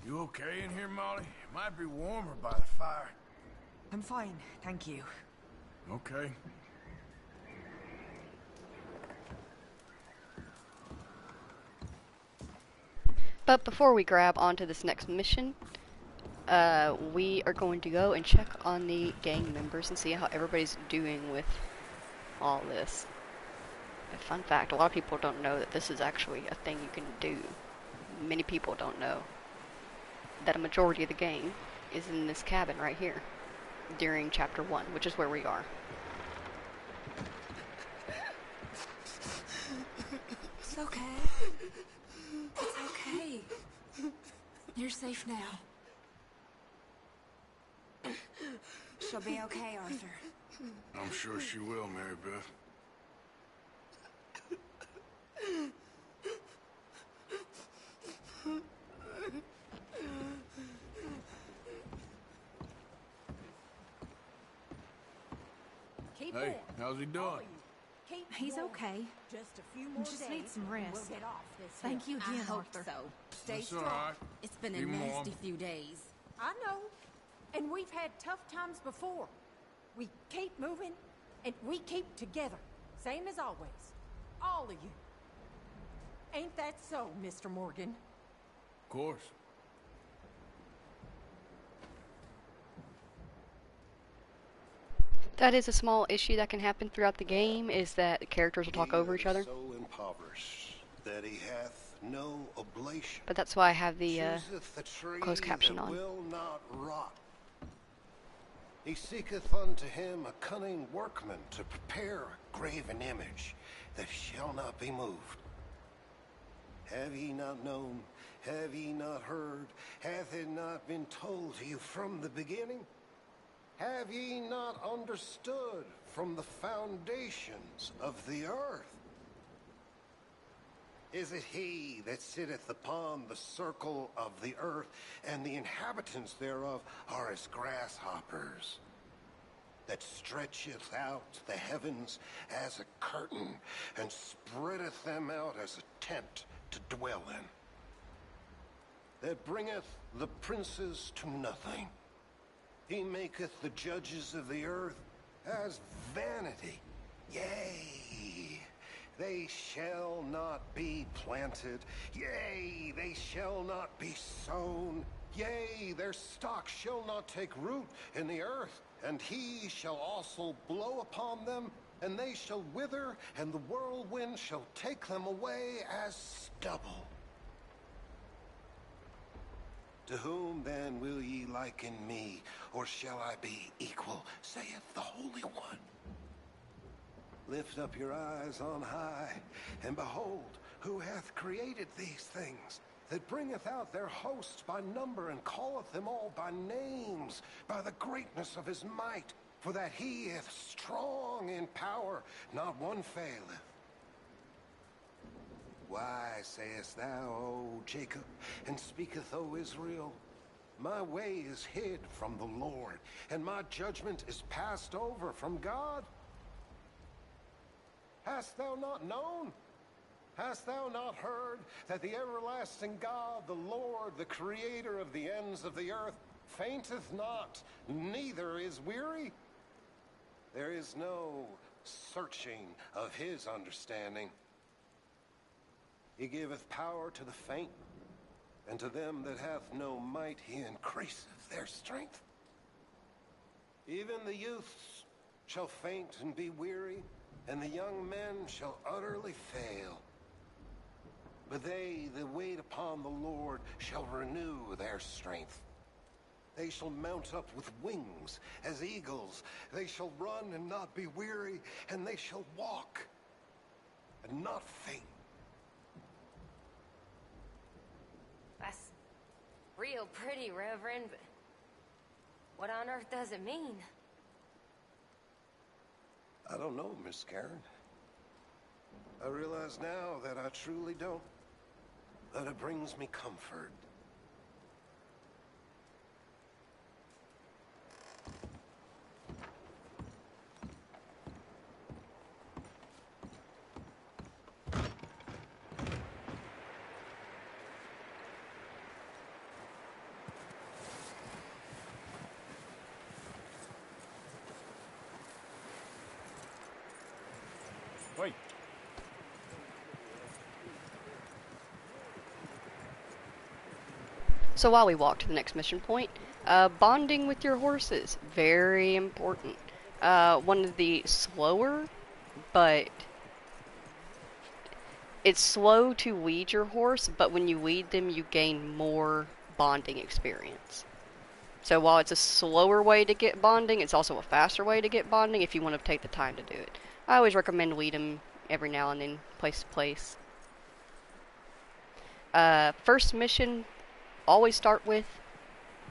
You okay in here, Molly? It might be warmer by the fire. I'm fine, thank you. Okay. But before we grab onto this next mission, we are going to go and check on the gang members and see how everybody's doing with all this. A fun fact, a lot of people don't know that this is actually a thing you can do. Many people don't know that a majority of the game is in this cabin right here during chapter 1, which is where we are. It's okay. It's okay. You're safe now. She'll be okay, Arthur. I'm sure she will, Mary Beth. Hey, how's he doing? He's okay. Just a few more Just days, needs some and rest. we'll get off this Thank hill. you again, I hope Arthur. so. Stay That's all strong. right. It's been a Even more. nasty few days. I know. And we've had tough times before. We keep moving, and we keep together. Same as always. All of you. Ain't that so, Mr. Morgan? Of course. That is a small issue that can happen throughout the game, is that the characters will talk over each other. So impoverished that he hath no oblation. But that's why I have the Chooseth the tree closed caption that on. will not rot. He seeketh unto him a cunning workman to prepare a graven image that shall not be moved. Have ye not known? Have ye not heard? Hath it not been told to you from the beginning? Have ye not understood from the foundations of the earth? Is it he that sitteth upon the circle of the earth, and the inhabitants thereof are as grasshoppers, that stretcheth out the heavens as a curtain, and spreadeth them out as a tent to dwell in, that bringeth the princes to nothing? He maketh the judges of the earth as vanity. Yea, they shall not be planted. Yea, they shall not be sown. Yea, their stock shall not take root in the earth. And he shall also blow upon them, and they shall wither, and the whirlwind shall take them away as stubble. To whom then will ye liken me, or shall I be equal, saith the Holy One? Lift up your eyes on high, and behold, who hath created these things, that bringeth out their hosts by number, and calleth them all by names, by the greatness of his might, for that he is strong in power, not one faileth. Why sayest thou, O Jacob, and speaketh, O Israel? My way is hid from the Lord, and my judgment is passed over from God. Hast thou not known? Hast thou not heard that the everlasting God, the Lord, the creator of the ends of the earth, fainteth not, neither is weary? There is no searching of his understanding. He giveth power to the faint, and to them that hath no might he increaseth their strength. Even the youths shall faint and be weary, and the young men shall utterly fail. But they that wait upon the Lord shall renew their strength. They shall mount up with wings as eagles. They shall run and not be weary, and they shall walk and not faint. That's real pretty, Reverend, but what on earth does it mean? I don't know, Miss Karen. I realize now that I truly don't. That it brings me comfort. Wait. So while we walk to the next mission point, bonding with your horses, very important. One of the slower, but it's slow to weed your horse, but when you weed them, you gain more bonding experience. So while it's a slower way to get bonding, it's also a faster way to get bonding if you want to take the time to do it. I always recommend weed them every now and then, place to place. First mission, always start with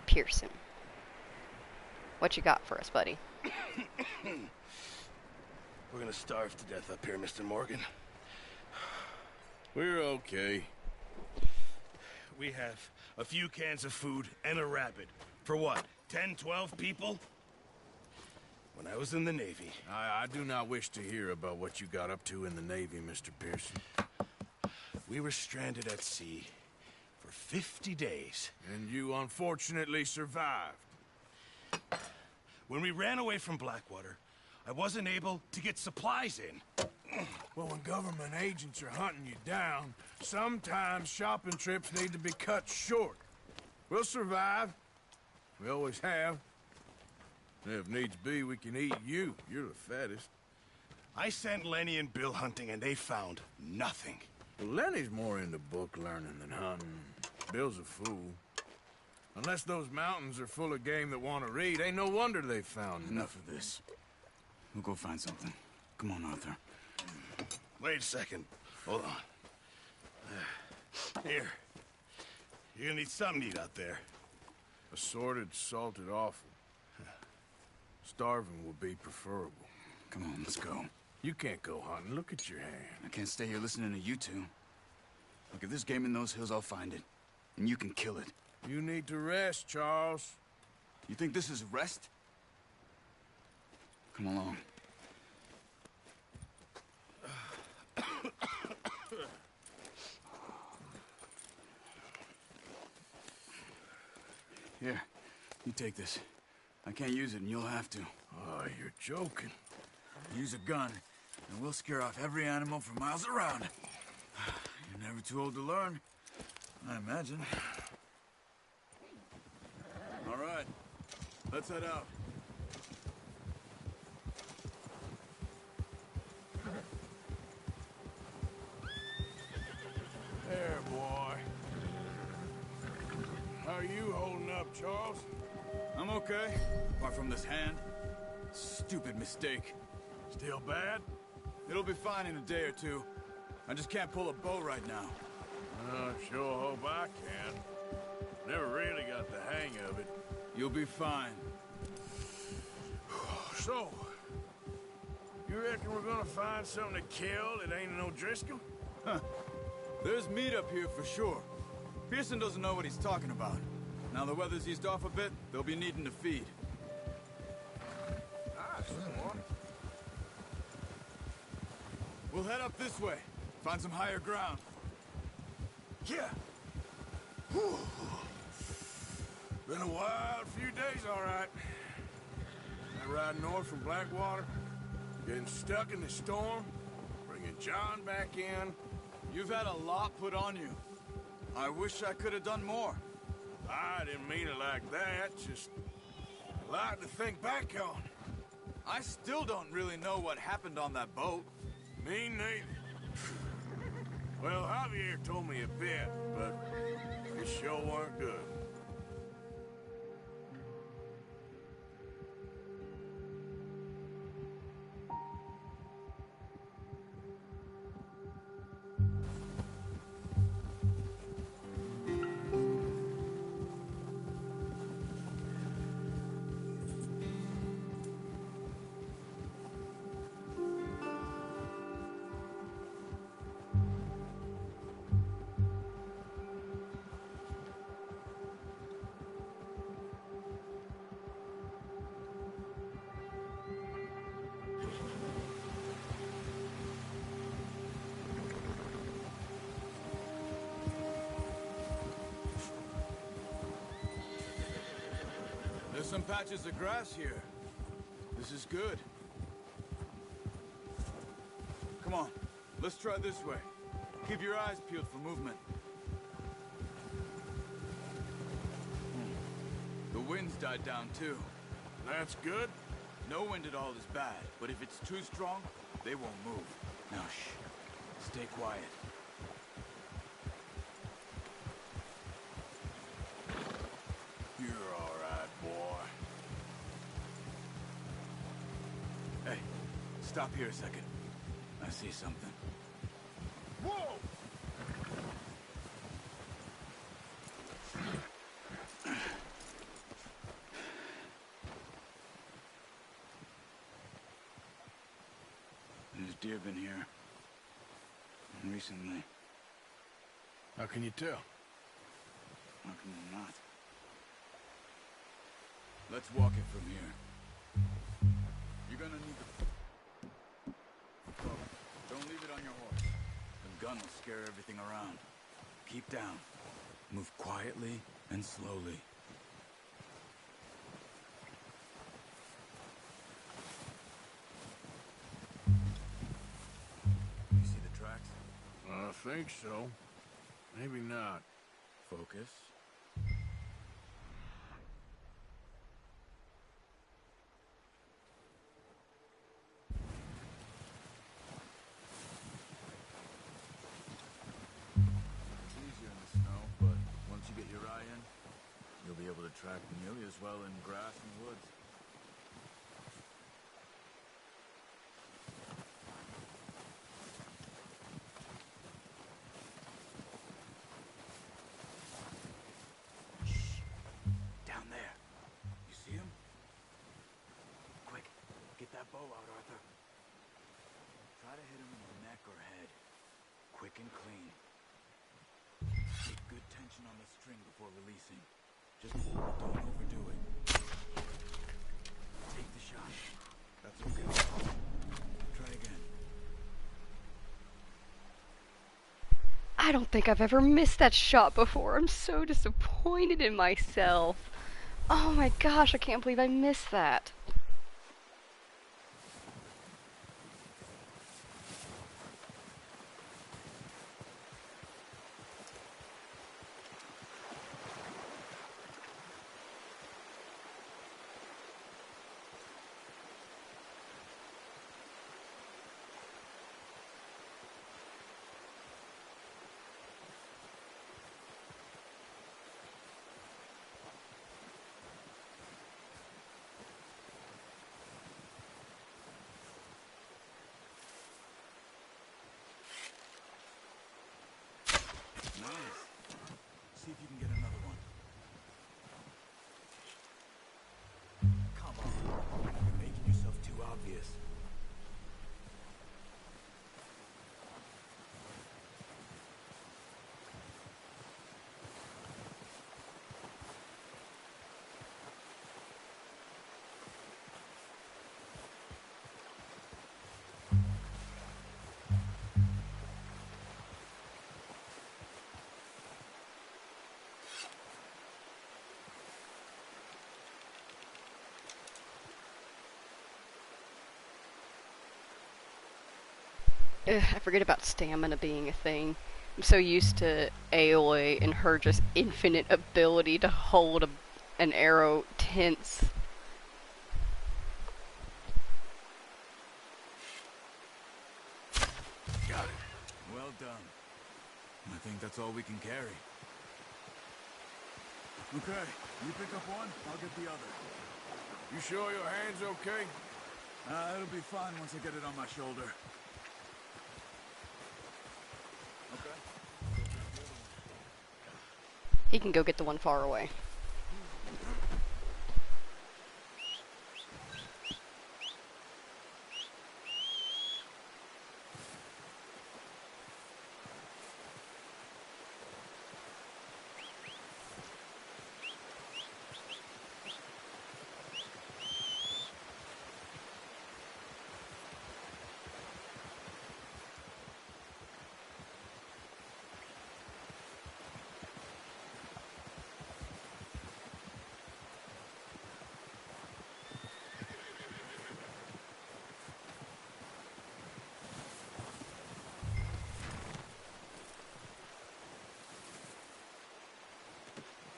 Pearson. What you got for us, buddy? We're gonna starve to death up here, Mr. Morgan. We're okay. We have a few cans of food and a rabbit. For what, 10, 12 people? when I was in the Navy... I do not wish to hear about what you got up to in the Navy, Mr. Pearson. We were stranded at sea for 50 days. And you unfortunately survived. When we ran away from Blackwater, I wasn't able to get supplies in. Well, when government agents are hunting you down, sometimes shopping trips need to be cut short. We'll survive. We always have. And if needs be, we can eat you. You're the fattest. I sent Lenny and Bill hunting, and they found nothing. Well, Lenny's more into book learning than hunting. Bill's a fool. Unless those mountains are full of game that want to read, ain't no wonder they found Enough of this. We'll go find something. Come on, Arthur. Wait a second. Hold on. Here. You're gonna need something to eat out there. Assorted, salted offal. Starving will be preferable. Come on, let's go. You can't go hunting. Look at your hand. I can't stay here listening to you two. Look, if there's game in those hills, I'll find it. And you can kill it. You need to rest, Charles. You think this is rest? Come along. Here, you take this. I can't use it, and you'll have to. Oh, you're joking. Use a gun, and we'll scare off every animal for miles around. You're never too old to learn, I imagine. All right, let's head out. There, boy. How are you holding up, Charles? I'm okay, apart from this hand. Stupid mistake. Still bad? It'll be fine in a day or two. I just can't pull a bow right now. Sure hope I can. Never really got the hang of it. You'll be fine. So, you reckon we're gonna find something to kill that ain't no Driscoll? Huh. There's meat up here for sure. Pearson doesn't know what he's talking about. Now the weather's eased off a bit, they'll be needing to feed. We'll head up this way. Find some higher ground. Yeah. Whew. Been a wild few days, all right. I ride north from Blackwater, getting stuck in the storm, bringing John back in. You've had a lot put on you. I wish I could have done more. I didn't mean it like that, just a lot to think back on. I still don't really know what happened on that boat. Me neither. Well, Javier told me a bit, but it sure weren't good. There's some patches of grass here. This is good. Come on, let's try this way. Keep your eyes peeled for movement. The wind's died down too. That's good. No wind at all is bad, but if it's too strong, they won't move. Now shh, stay quiet. You're all right, boy. Hey, stop here a second. I see something. Whoa! There's deer been here. Recently. How can you tell? How can you not? Let's walk it from here. gonna need the... Look, don't leave it on your horse. The gun will scare everything around. Keep down. Move quietly and slowly. You see the tracks? I think so. Maybe not. Focus. It's easier in the snow, but once you get your eye in, you'll be able to track nearly as well in grass and woods. Down there. You see him? Quick, get that bow out, Arthur. Try to hit him in the neck or head. Quick and clean. Take good tension on the string before releasing. Just don't overdo it. Take the shot. That's okay. Try again. I don't think I've ever missed that shot before. I'm so disappointed in myself. Oh my gosh, I can't believe I missed that. Nice. See if you can get another one. Come on. You're making yourself too obvious. I forget about stamina being a thing. I'm so used to Aloy and her just infinite ability to hold an arrow tense. Got it. Well done. I think that's all we can carry. Okay, you pick up one, I'll get the other. You sure your hand's okay? It'll be fine once I get it on my shoulder. Okay. He can go get the one far away.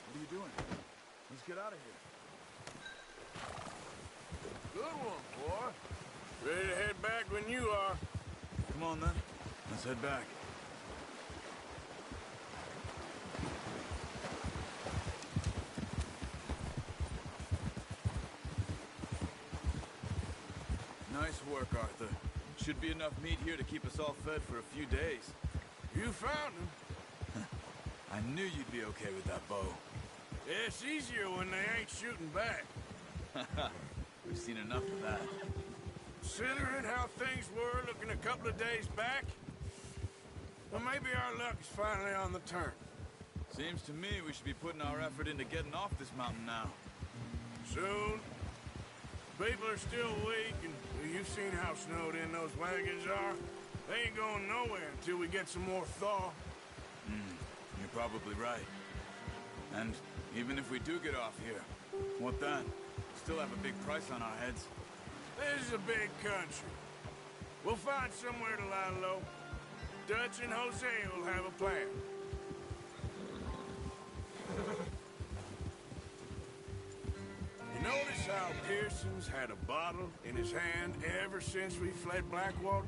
What are you doing? Let's get out of here. Good one, boy. Ready to head back when you are. Come on, then. Let's head back. Nice work, Arthur. Should be enough meat here to keep us all fed for a few days. You found him. I knew you'd be okay with that bow. It's easier when they ain't shooting back. We've seen enough of that. Considering how things were looking a couple of days back, well, maybe our luck is finally on the turn. Seems to me we should be putting our effort into getting off this mountain now. Soon. People are still weak, and we You've seen how snowed in those wagons are. They ain't going nowhere until we get some more thaw. You're probably right. And even if we do get off here, what then? Still have a big price on our heads. This is a big country. We'll find somewhere to lie low. Dutch and Jose will have a plan. You notice how Pearson's had a bottle in his hand ever since we fled Blackwater?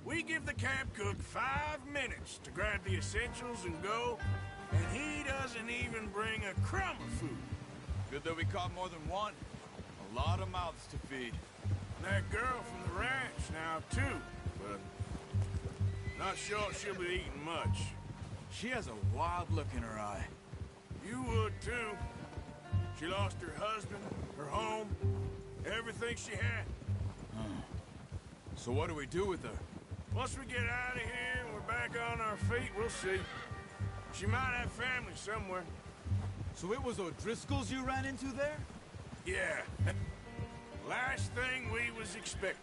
We give the camp cook 5 minutes to grab the essentials and go, and he doesn't even bring a crumb of food. Good that we caught more than one. A lot of mouths to feed. And that girl from the ranch now, too, but not sure she'll be eating much. She has a wild look in her eye. You would, too. She lost her husband, her home, everything she had. So what do we do with her? Once we get out of here and we're back on our feet, we'll see. She might have family somewhere. So it was O'Driscoll's you ran into there? Yeah. Last thing we was expecting.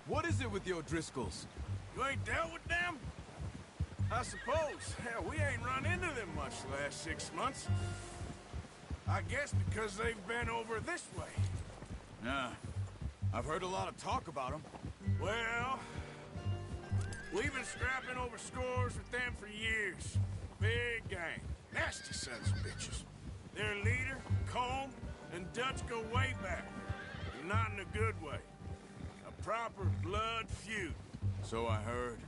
What is it with the O'Driscolls? You ain't dealt with them? I suppose. Hell, we ain't run into them much the last 6 months. I guess because they've been over this way. Yeah. I've heard a lot of talk about them. Well, we've been scrapping over scores with them for years. Big gang. Nasty sons of bitches. Their leader, Combe, and Dutch go way back. And not in a good way. A proper blood feud. So I heard.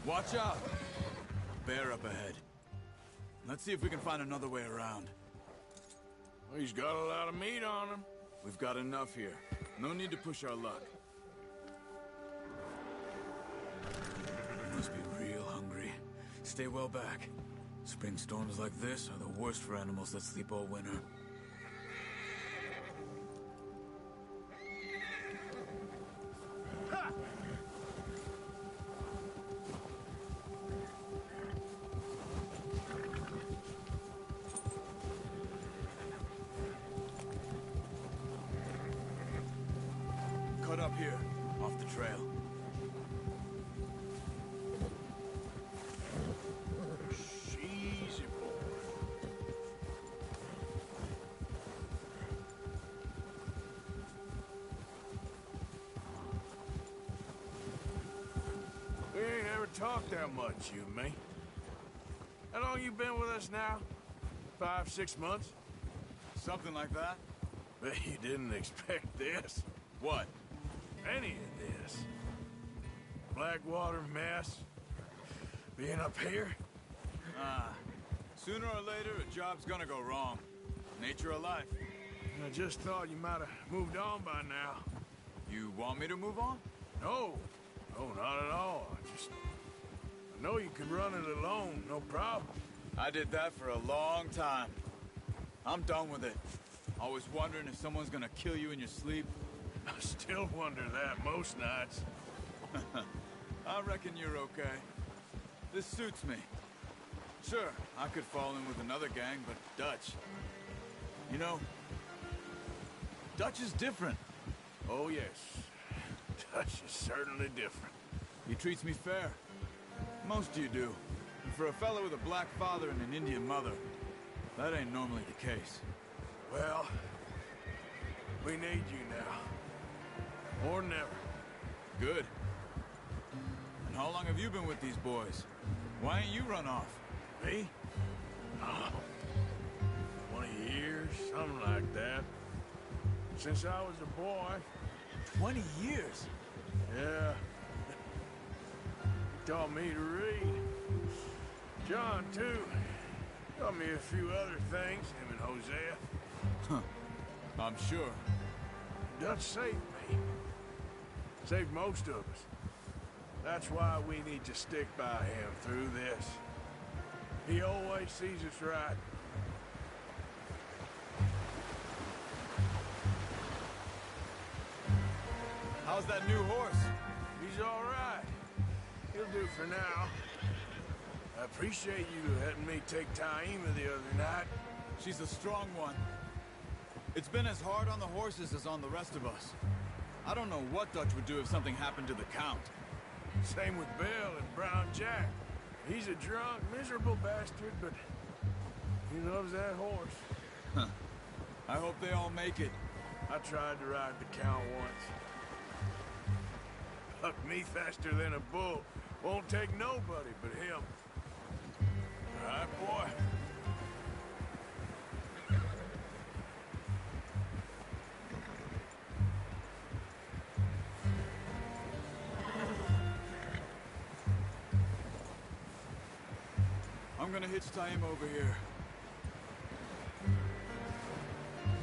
Watch out! Bear up ahead. Let's see if we can find another way around. Well, he's got a lot of meat on him. We've got enough here. No need to push our luck. Must be real hungry. Stay well back. Spring storms like this are the worst for animals that sleep all winter. Cut up here, off the trail. Easy, boy. We ain't ever talked that much, you and me. How long you been with us now? 5, 6 months? Something like that? Bet you didn't expect this. What? Any of this. Blackwater mess. Being up here. Sooner or later, a job's gonna go wrong. Nature of life. I just thought you might have moved on by now. You want me to move on? No. No, not at all. I know you can run it alone, no problem. I did that for a long time. I'm done with it. Always wondering if someone's gonna kill you in your sleep. I still wonder that most nights. I reckon you're okay. This suits me. Sure, I could fall in with another gang, but Dutch... You know, Dutch is different. Oh, yes. Dutch is certainly different. He treats me fair. Most of you do. And for a fellow with a black father and an Indian mother, that ain't normally the case. Well, we need you now. Or never. Good. And how long have you been with these boys? Why ain't you run off? Me? Oh, 20 years, something like that. Since I was a boy. 20 years? Yeah. He taught me to read. John, too. Taught me a few other things, him and Hosea. Huh. I'm sure. Dutch saved me. Saved most of us. That's why we need to stick by him through this. He always sees us right. How's that new horse? He's all right. He'll do for now. I appreciate you letting me take Taima the other night. She's a strong one. It's been as hard on the horses as on the rest of us. I don't know what Dutch would do if something happened to the Count. Same with Bill and Brown Jack. He's a drunk, miserable bastard, but he loves that horse. Huh. I hope they all make it. I tried to ride the Count once. Hucked me faster than a bull. Won't take nobody but him. All right, boy. I'm gonna hitch Taima over here.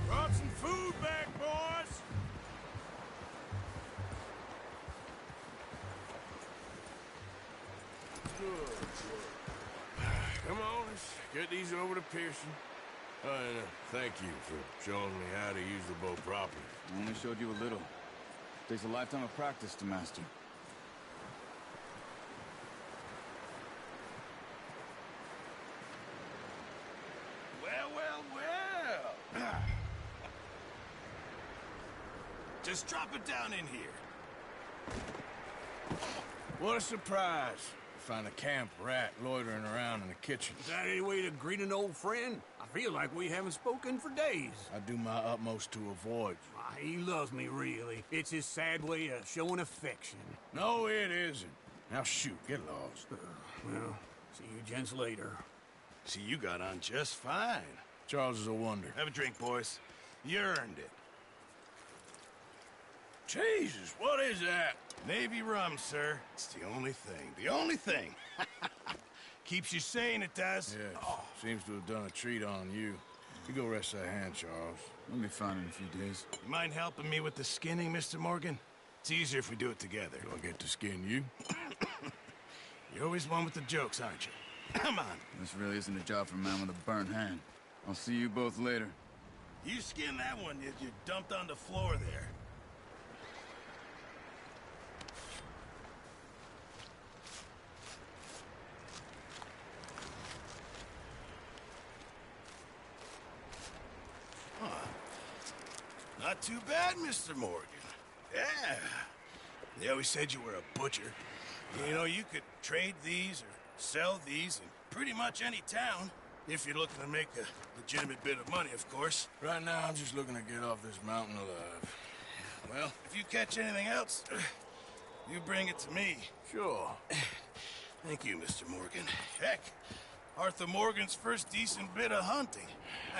Brought some food back, boys! Good. Come on, let's get these over to Pearson. And thank you for showing me how to use the bow properly. I only showed you a little. Takes a lifetime of practice to master. Well. Just drop it down in here. What a surprise. Find a camp rat loitering around in the kitchen. Is that any way to greet an old friend? I feel like we haven't spoken for days. I do my utmost to avoid you. He loves me, really. It's his sad way of showing affection. No, it isn't. Now shoot, get lost. Well, see you gents later. See, you got on just fine. Charles is a wonder. Have a drink, boys. You earned it. Jesus, what is that? Navy rum, sir. It's the only thing. The only thing. Keeps you sane, it does. Yes. Seems to have done a treat on you. You go rest that hand, Charles. We'll be fine in a few days. You mind helping me with the skinning, Mr. Morgan? It's easier if we do it together. Do I get to skin you? You're always one with the jokes, aren't you? Come on. This really isn't a job for a man with a burnt hand. I'll see you both later. You skin that one you dumped on the floor there. Not too bad, Mr. Morgan. Yeah. They always said you were a butcher. You know, you could trade these or sell these in pretty much any town. If you're looking to make a legitimate bit of money, of course. Right now, I'm just looking to get off this mountain alive. Well, if you catch anything else, you bring it to me. Sure. Thank you, Mr. Morgan. Heck, Arthur Morgan's first decent bit of hunting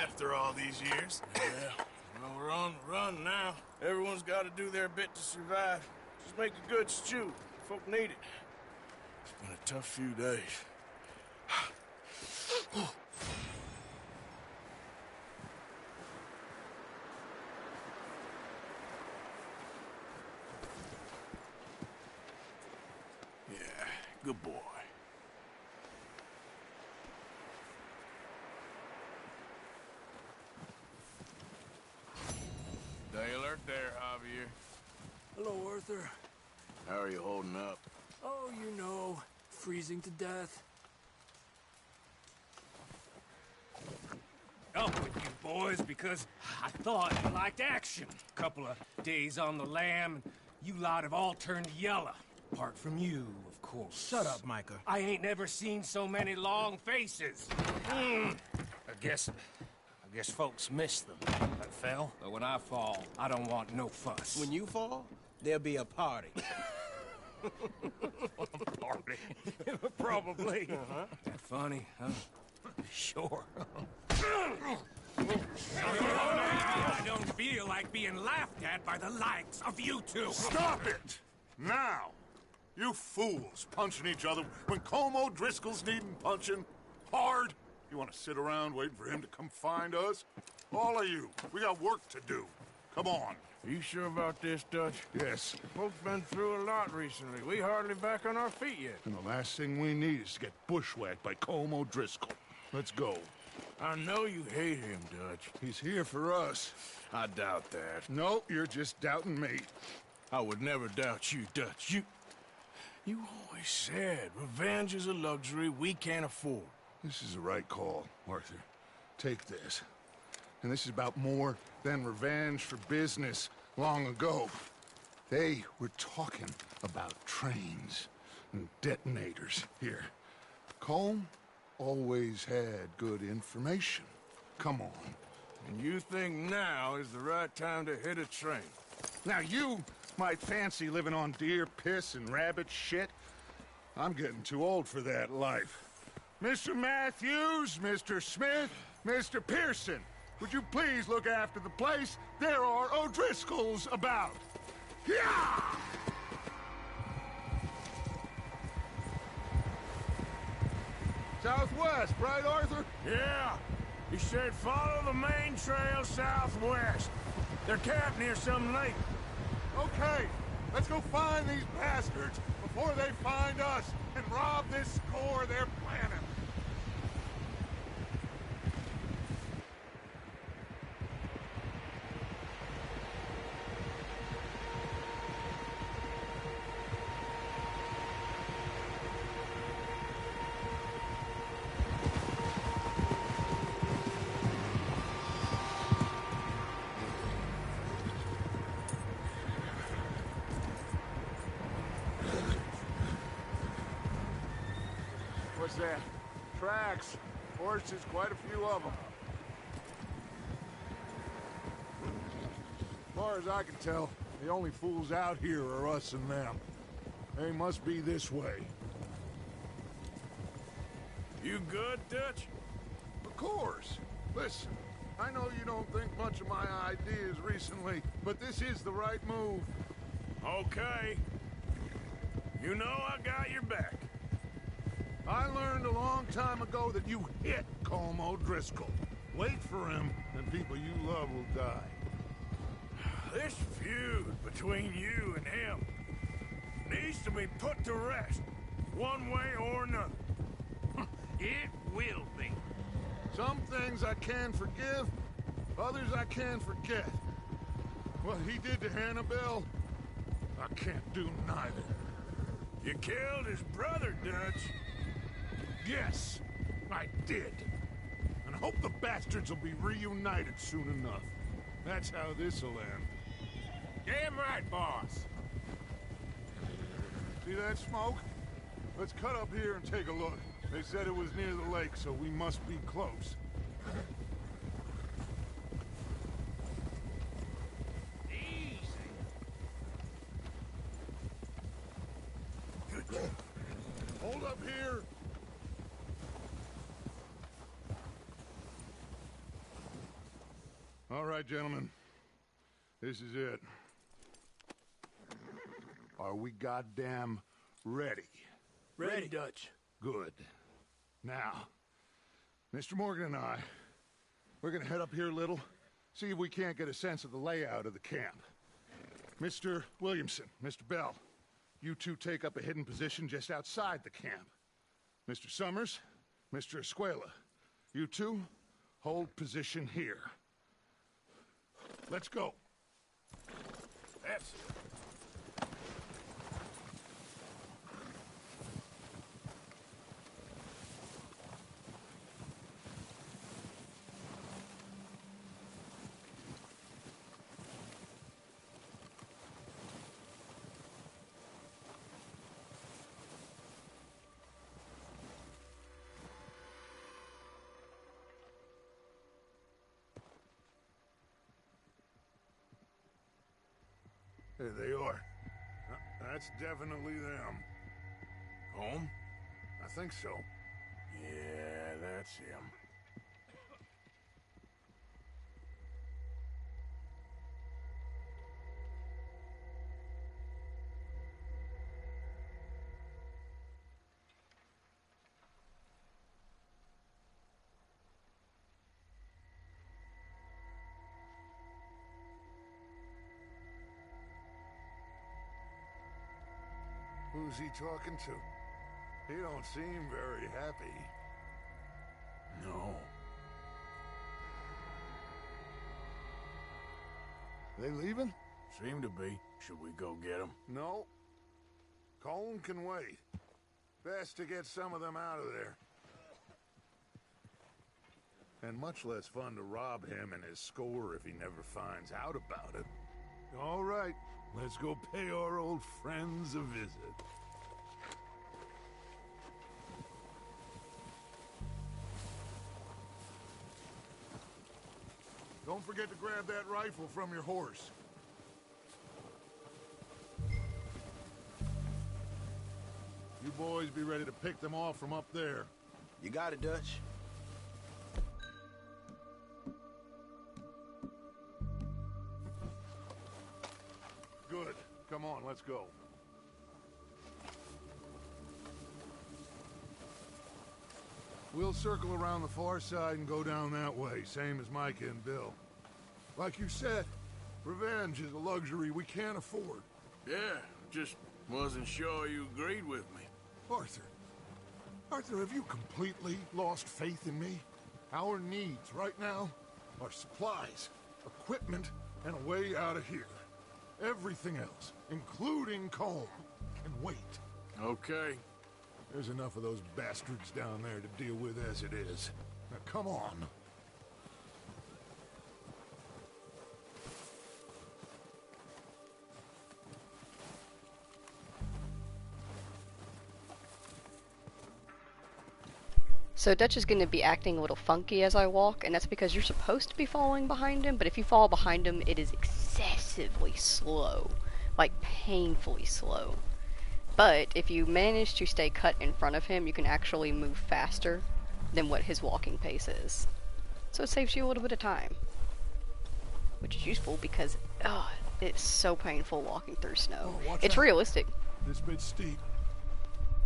after all these years. Yeah. Well, we're on the run now. Everyone's got to do their bit to survive. Just make a good stew. Folk need it. It's been a tough few days. Yeah, good boy. Stay alert there, Javier. Hello, Arthur. How are you holding up? Oh, you know, freezing to death. Up with you boys because I thought you liked action. Couple of days on the lam, and you lot have all turned yellow. Apart from you, of course. Shut up, Micah. I ain't never seen so many long faces. I guess folks miss them. I fell, but when I fall, I don't want no fuss. When you fall, there'll be a party. Party? Probably. That funny, huh? Sure. I don't feel like being laughed at by the likes of you two. Stop it! Now! You fools punching each other when Como Driscoll's needing punching. Hard! You want to sit around waiting for him to come find us? All of you, we got work to do. Come on. Are you sure about this, Dutch? Yes. Folks been through a lot recently. We hardly back on our feet yet. And the last thing we need is to get bushwhacked by Como Driscoll. Let's go. I know you hate him, Dutch. He's here for us. I doubt that. No, you're just doubting me. I would never doubt you, Dutch. You always said revenge is a luxury we can't afford. This is the right call, Arthur. Take this. And this is about more than revenge for business long ago. They were talking about trains and detonators here. Colm always had good information. Come on. And you think now is the right time to hit a train? Now you might fancy living on deer piss and rabbit shit. I'm getting too old for that life. Mr. Matthews, Mr. Smith, Mr. Pearson, would you please look after the place? There are O'Driscolls about. Yeah! Southwest, right, Arthur? Yeah. He said follow the main trail southwest. They're camped near some lake. Okay, let's go find these bastards before they find us and rob this score they're planning. What's that? Tracks. Horses, quite a few of them. As far as I can tell, the only fools out here are us and them. They must be this way. You good, Dutch? Of course. Listen, I know you don't think much of my ideas recently, but this is the right move. Okay. You know I got your back. I learned a long time ago that you hit Colm O'Driscoll. Wait for him, and people you love will die. This feud between you and him needs to be put to rest, one way or another. It will be. Some things I can forgive, others I can forget. What he did to Annabelle, I can't do neither. You killed his brother, Dutch. Yes, I did. And I hope the bastards will be reunited soon enough. That's how this'll end. Damn right, boss. See that smoke? Let's cut up here and take a look. They said it was near the lake, so we must be close. Easy. Good. Hold up here. All right, gentlemen. This is it. Are we goddamn ready? Ready, Dutch. Good. Now, Mr. Morgan and I, we're gonna head up here a little, see if we can't get a sense of the layout of the camp. Mr. Williamson, Mr. Bell, you two take up a hidden position just outside the camp. Mr. Summers, Mr. Escuela, you two hold position here. Let's go. That's it. There they are. That's definitely them. Home? I think so. Yeah, that's him. Who's he talking to? He don't seem very happy. No. They leaving? Seem to be. Should we go get them? No. Colm can wait. Best to get some of them out of there. And much less fun to rob him and his score if he never finds out about it. All right, let's go pay our old friends a visit. Don't forget to grab that rifle from your horse. You boys be ready to pick them off from up there. You got it, Dutch. Good. Come on, let's go. We'll circle around the far side and go down that way, same as Micah and Bill. Like you said, revenge is a luxury we can't afford. Yeah, just wasn't sure you agreed with me. Arthur. Arthur, have you completely lost faith in me? Our needs right now are supplies, equipment, and a way out of here. Everything else, including Colm, can wait. Okay. There's enough of those bastards down there to deal with as it is. Now come on. So Dutch is going to be acting a little funky as I walk, and that's because you're supposed to be following behind him, but if you fall behind him, it is excessively slow. Like, painfully slow. But if you manage to stay cut in front of him, you can actually move faster than what his walking pace is. So it saves you a little bit of time. Which is useful because, it's so painful walking through snow. Oh, it's out. realistic. This bit's steep.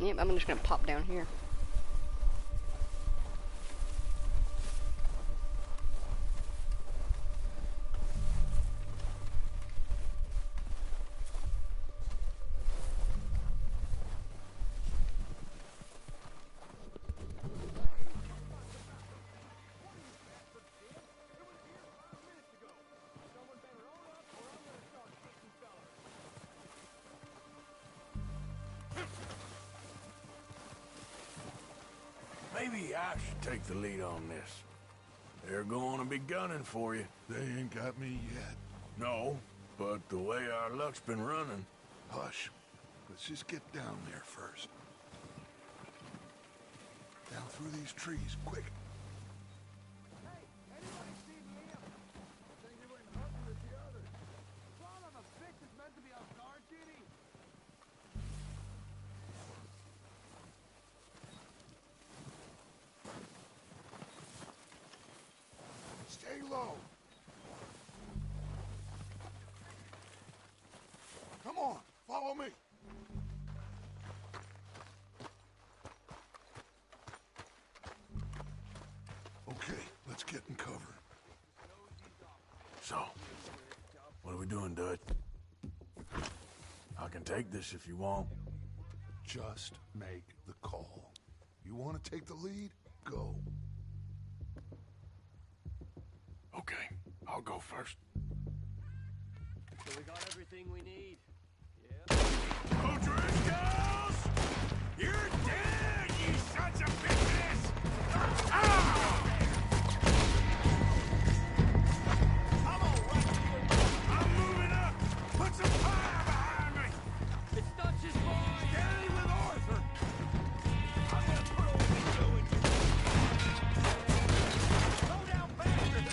Yep, I'm just going to pop down here. Maybe I should take the lead on this. They're going to be gunning for you. They ain't got me yet. No, but the way our luck's been running... Hush. Let's just get down there first. Down through these trees, quick. Stay low. Come on, follow me. Okay, let's get in cover. So, what are we doing, Dutch? I can take this if you want. Just make the call. You want to take the lead? Go. Okay, I'll go first. So we got everything we need. O'Driscolls! You're dead, you sons of bitches! Ah! I'm all right. I'm moving up. Put some fire behind me. It's Dutch's boy. Stay with Arthur. I'm gonna put old Joe in your... Slow down, bastard.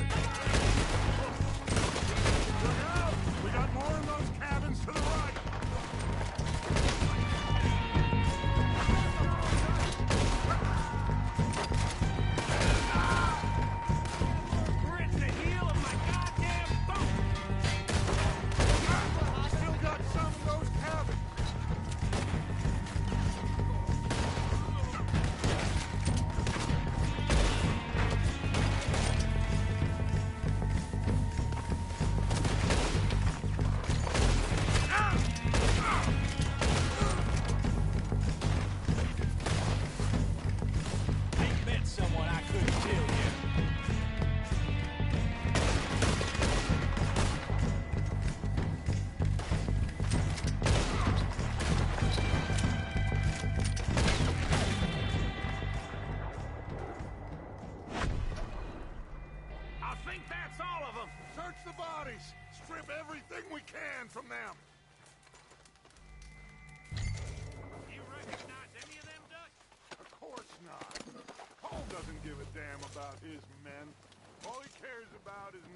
Look out! We got more in those cabins to the right.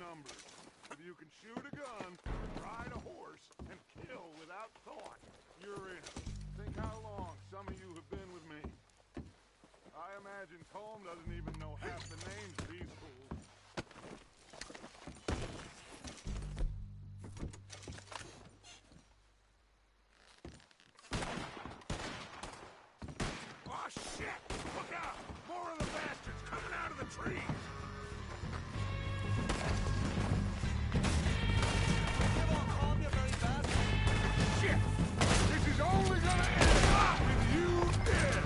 numbers. If you can shoot a gun, ride a horse, and kill without thought, you're in. Think how long some of you have been with me. I imagine Tom doesn't even know half the names of these fools. Oh, shit! Look out! More of the bastards coming out of the trees! Come on, calm you very fast. Shit! This is only gonna end with you dead!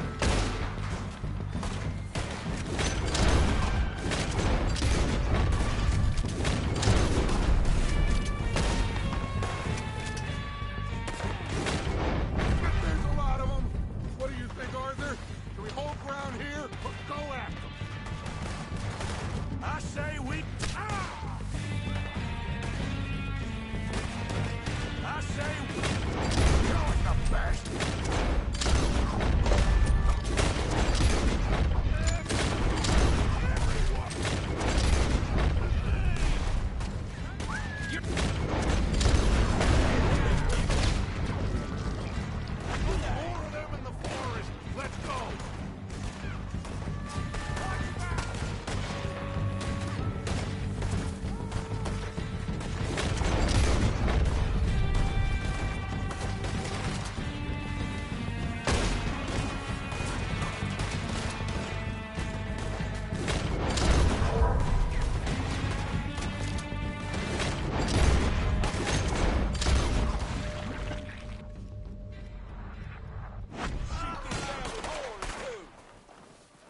There's a lot of them! What do you think, Arthur? Do we hold ground here, or go after them? I say we... Ah! I say we... Killing the bastard! More of them in the forest! Let's go!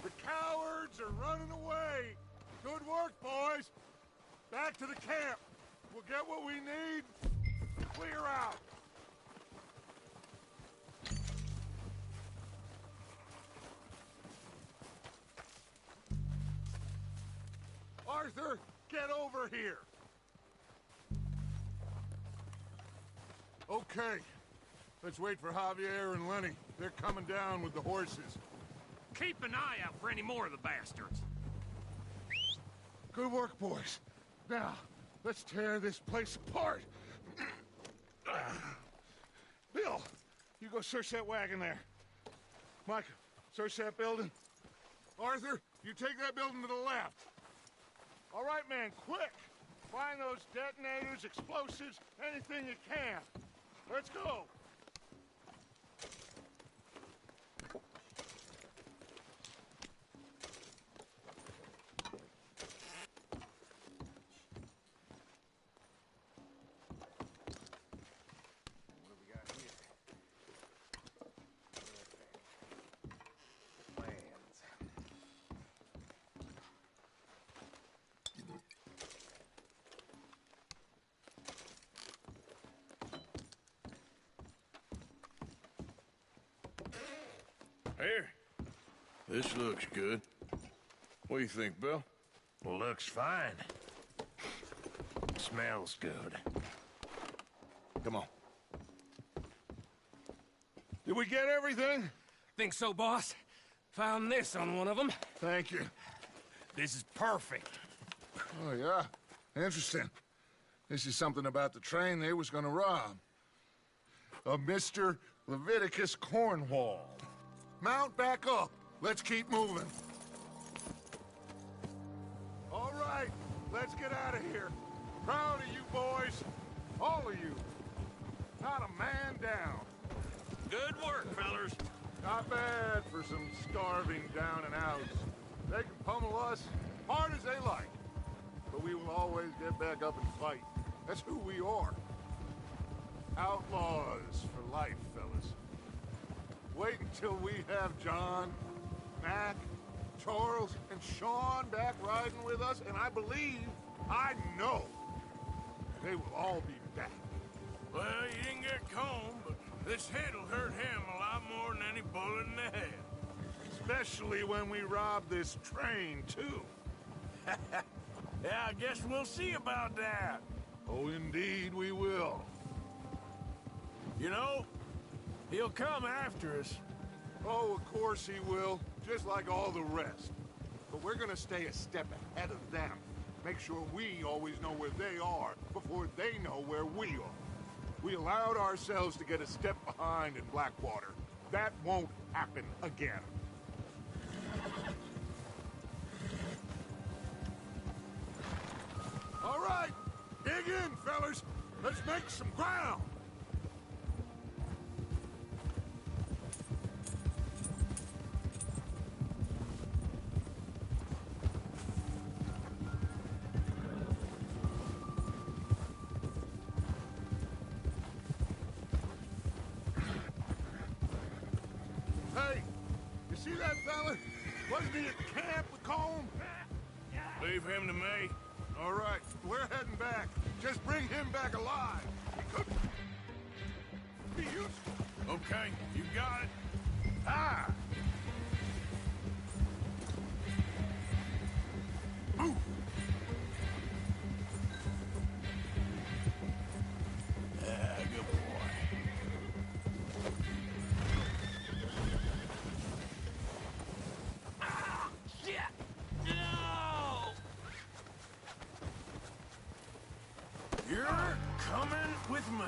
The cowards are running away! Good work, boys! Back to the camp! We'll get what we need. Clear out! Arthur, get over here! Okay. Let's wait for Javier and Lenny. They're coming down with the horses. Keep an eye out for any more of the bastards. Good work, boys. Now, let's tear this place apart. Bill, you go search that wagon there. Mike, search that building. Arthur, you take that building to the left. All right, man, quick. Find those detonators, explosives, anything you can. Let's go. Here. This looks good. What do you think, Bill? Looks fine. Smells good. Come on. Did we get everything? Think so, boss? Found this on one of them. Thank you. This is perfect. Oh, yeah? Interesting. This is something about the train they was gonna rob. A Mr. Leviticus Cornwall. Mount back up. Let's keep moving. All right, let's get out of here. Proud of you boys. All of you. Not a man down. Good work, fellers. Not bad for some starving down and outs. They can pummel us hard as they like. But we will always get back up and fight. That's who we are. Outlaws for life, fellas. Wait until we have John, Mac, Charles, and Sean back riding with us, and I believe, I know, they will all be back. Well, you didn't get Combe, but this hit'll hurt him a lot more than any bullet in the head. Especially when we rob this train, too. Yeah, I guess we'll see about that. Oh, indeed we will. You know, he'll come after us. Oh, of course he will, just like all the rest. But we're gonna stay a step ahead of them. make sure we always know where they are before they know where we are. We allowed ourselves to get a step behind in Blackwater. That won't happen again. All right, dig in, fellas. Let's make some ground. Hey, you see that fella? Wasn't he at camp with Colm? Leave him to me. All right, we're heading back. Just bring him back alive. He could be useful. Okay, you got it. Ah! Move! Good boy. Shit! No! You're coming with me.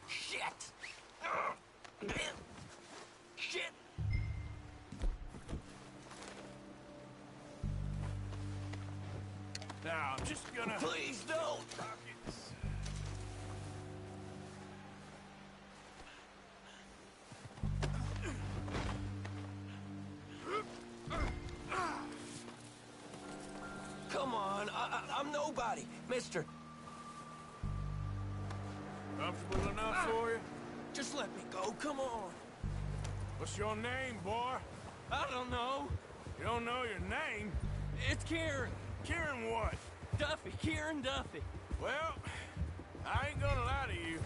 Shit! Shit! Now, I'm just gonna... Please don't! Come on, I'm nobody, mister. Comfortable enough for you? Just let me go, come on. What's your name, boy? I don't know. You don't know your name? It's Kieran. Kieran what? Duffy. Kieran Duffy. Well, I ain't gonna lie to you.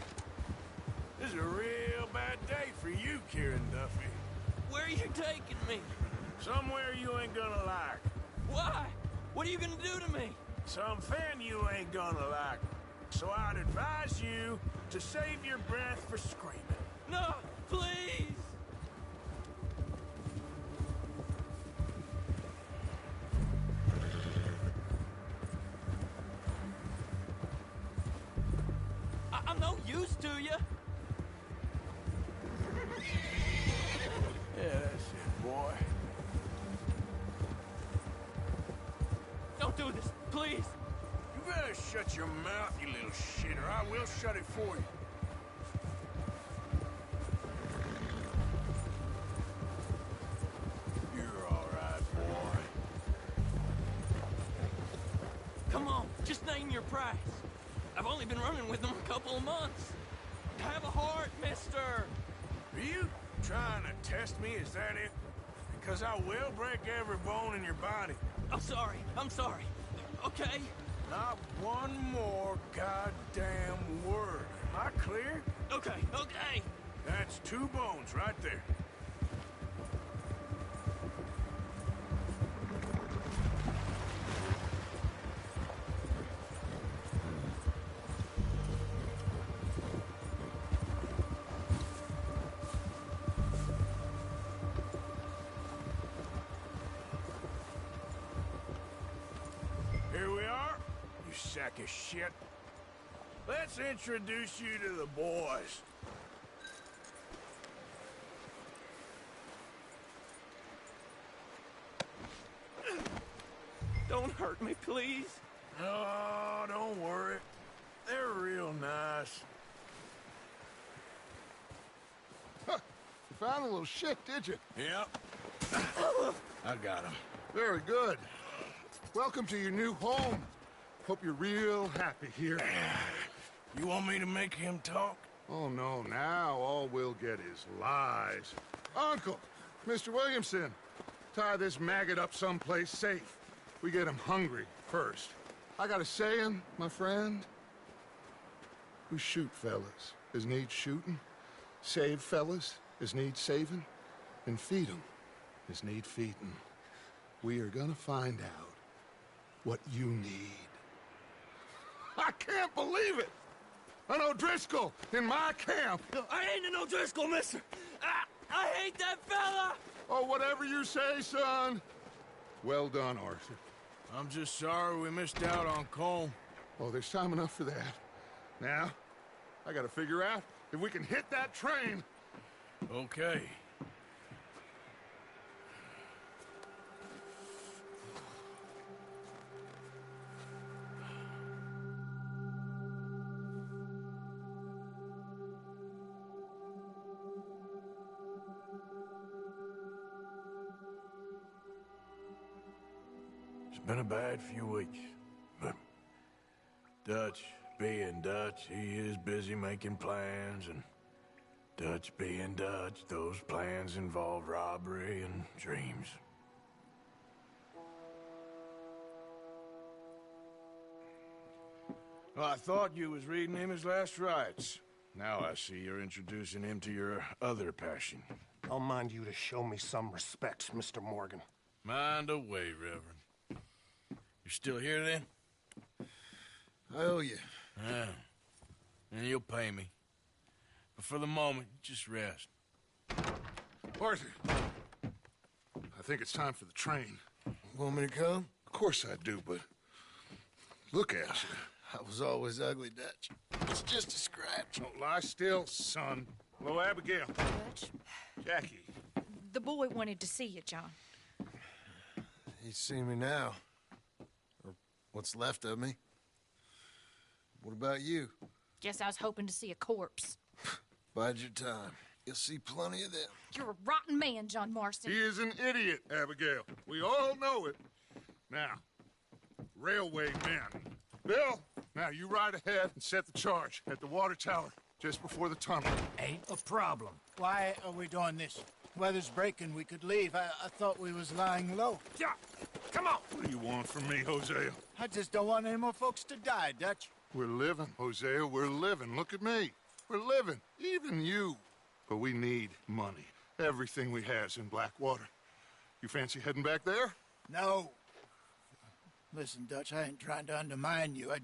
This is a real bad day for you, Kieran Duffy. Where are you taking me? Somewhere you ain't gonna like. Why? What are you gonna do to me? Something you ain't gonna like. So I'd advise you to save your breath for screaming. No, please! I'm no use to you. Yeah, that's it, boy. Don't do this, please. You better shut your mouth, you little shit, or I will shut it for you. You're all right, boy. Come on, just name your price. I've only been running with them a couple of months. Have a heart, mister. Are you trying to test me? Is that it? Because I will break every bone in your body. I'm sorry. Okay? Not one more goddamn word. Am I clear? Okay. That's 2 bones right there. Here we are, you sack of shit. Let's introduce you to the boys. Don't hurt me, please. Oh, don't worry. They're real nice. Huh. You found the little shit, did you? Yep. I got him. Very good. Welcome to your new home. Hope you're real happy here. You want me to make him talk? Oh, no. Now all we'll get is lies. Uncle, Mr. Williamson, tie this maggot up someplace safe. We get him hungry first. I got a saying, my friend. We shoot fellas as need shooting, save fellas as need saving, and feed 'em as need feeding. We are gonna find out what you need. I can't believe it! An O'Driscoll in my camp! I ain't an O'Driscoll, mister! I hate that fella! Oh, whatever you say, son. Well done, Arthur. I'm just sorry we missed out on Cole. Oh, there's time enough for that. Now, I gotta figure out if we can hit that train. Okay. It's been a bad few weeks, but Dutch being Dutch, he is busy making plans, and Dutch being Dutch, those plans involve robbery and dreams. Well, I thought you was reading him his last rites. Now I see you're introducing him to your other passion. I'll mind you to show me some respect, Mr. Morgan. Mind away, Reverend. You still here, then? I owe you. Yeah. And you'll pay me. But for the moment, just rest. Arthur, I think it's time for the train. Want me to come? Of course I do, but look at you. I was always ugly, Dutch. It's just a scratch. Don't lie still, son. Hello, Abigail. Dutch, Jackie. the boy wanted to see you, John. He's seen me now. Or what's left of me. What about you? Guess I was hoping to see a corpse. Bide your time. You'll see plenty of them. You're a rotten man, John Marston. He is an idiot, Abigail. We all know it. Now, railway men. Bill, now you ride ahead and set the charge at the water tower just before the tunnel. Ain't a problem. Why are we doing this? Weather's breaking. We could leave. I thought we was lying low. Yeah, come on. What do you want from me, Hosea? I just don't want any more folks to die, Dutch. We're living, Hosea. We're living. Look at me. We're living. Even you. But we need money. Everything we has in Blackwater. You fancy heading back there? No. Listen, Dutch, I ain't trying to undermine you. I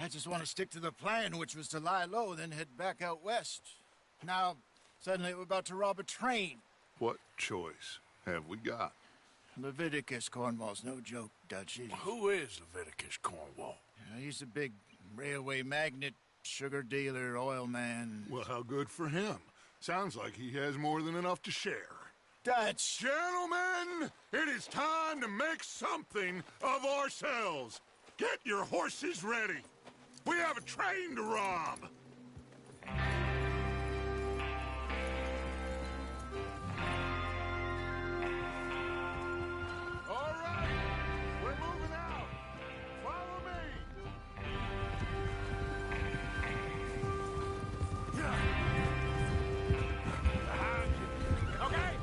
just want to stick to the plan, which was to lie low, then head back out west. Now, suddenly we're about to rob a train. What choice have we got? Leviticus Cornwall's no joke, Dutch. Who is Leviticus Cornwall? He's a big railway magnate, sugar dealer, oil man. Well, how good for him. Sounds like he has more than enough to share. Dutch! Gentlemen, it is time to make something of ourselves. Get your horses ready. We have a train to rob. All right, we're moving out. Follow me. Okay?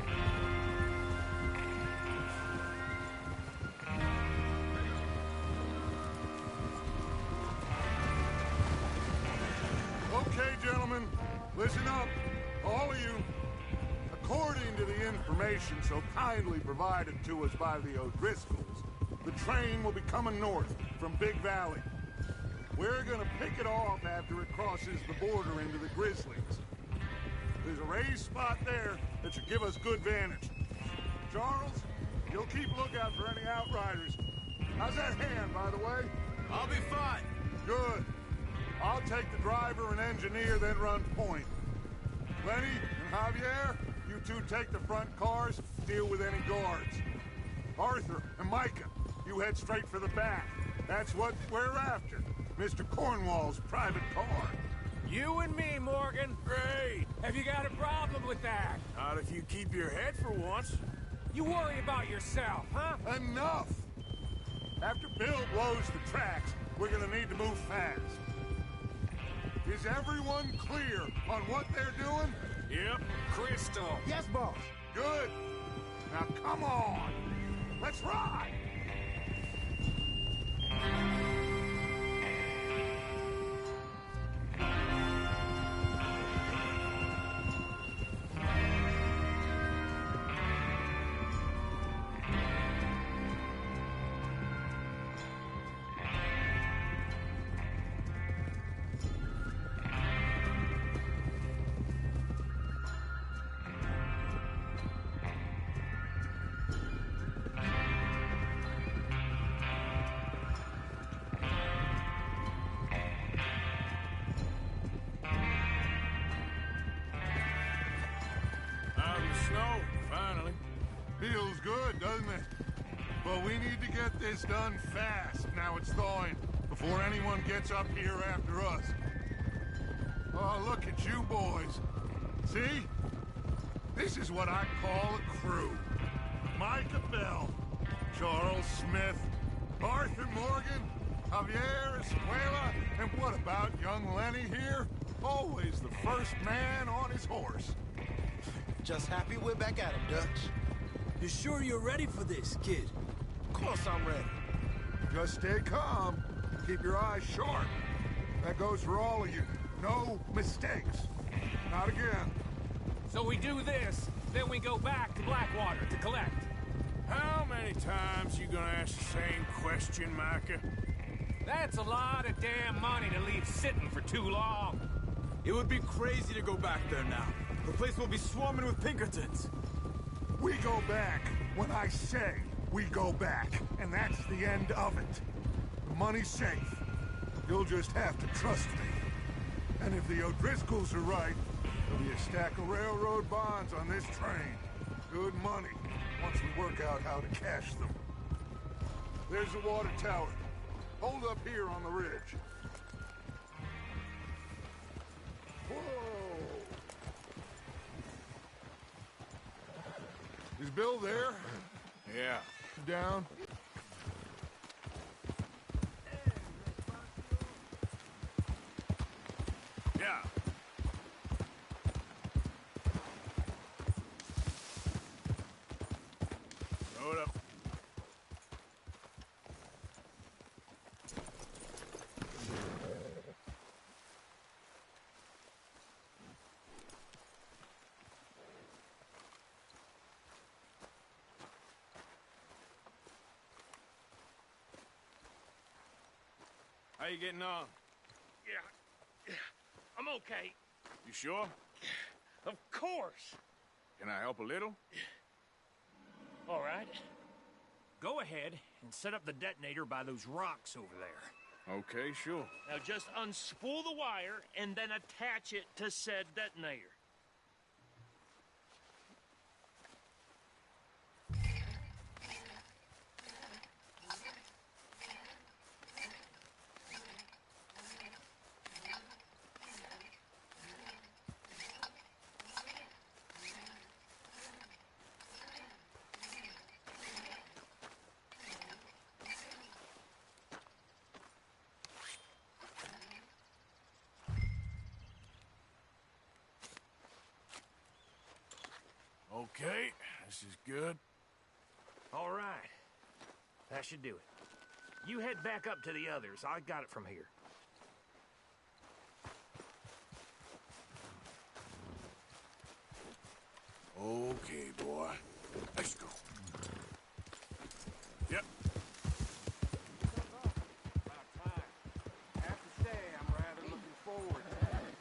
Okay, gentlemen, listen up, all of you. According to the information so kindly provided to us by the O'Driscolls, the train will be coming north from Big Valley. We're gonna pick it off after it crosses the border into the Grizzlies. There's a raised spot there that should give us good vantage. Charles, you'll keep lookout for any outriders. How's that hand, by the way? I'll be fine. Good. I'll take the driver and engineer, then run point. Lenny and Javier, you two take the front cars, deal with any guards. Arthur and Micah, you head straight for the back. That's what we're after. Mr. Cornwall's private car. You and me, Morgan. Great. Have you got a problem with that? Not if you keep your head for once. You worry about yourself, huh? Enough! After Bill blows the tracks, we're gonna need to move fast. Is everyone clear on what they're doing? Yep. Crystal. Yes, boss. Good. Now come on. Let's ride. Feels good, doesn't it? But we need to get this done fast. Now it's thawing, before anyone gets up here after us. Oh, look at you boys. See? This is what I call a crew. Micah Bell, Charles Smith, Arthur Morgan, Javier Escuela, and what about young Lenny here? Always the first man on his horse. Just happy we're back at him, Dutch. You sure you're ready for this, kid? Of course I'm ready. Just stay calm. Keep your eyes sharp. That goes for all of you. No mistakes. Not again. So we do this, then we go back to Blackwater to collect. How many times you gonna ask the same question, Micah? That's a lot of damn money to leave sitting for too long. It would be crazy to go back there now. The place will be swarming with Pinkertons. We go back when I say we go back, and that's the end of it. The money's safe. You'll just have to trust me. And if the O'Driscolls are right, there'll be a stack of railroad bonds on this train. Good money, once we work out how to cash them. There's the water tower. Hold up here on the ridge. Whoa! Is Bill there? Yeah. Down? Yeah. Throw it up. How you getting on? Yeah, I'm okay. You sure? Of course. Can I help a little? All right. Go ahead and set up the detonator by those rocks over there. Okay, sure. Now just unspool the wire and then attach it to said detonator. Okay, this is good. All right. That should do it. You head back up to the others. I got it from here. Okay, boy. Let's go. Yep. I have to say, I'm rather looking forward to it.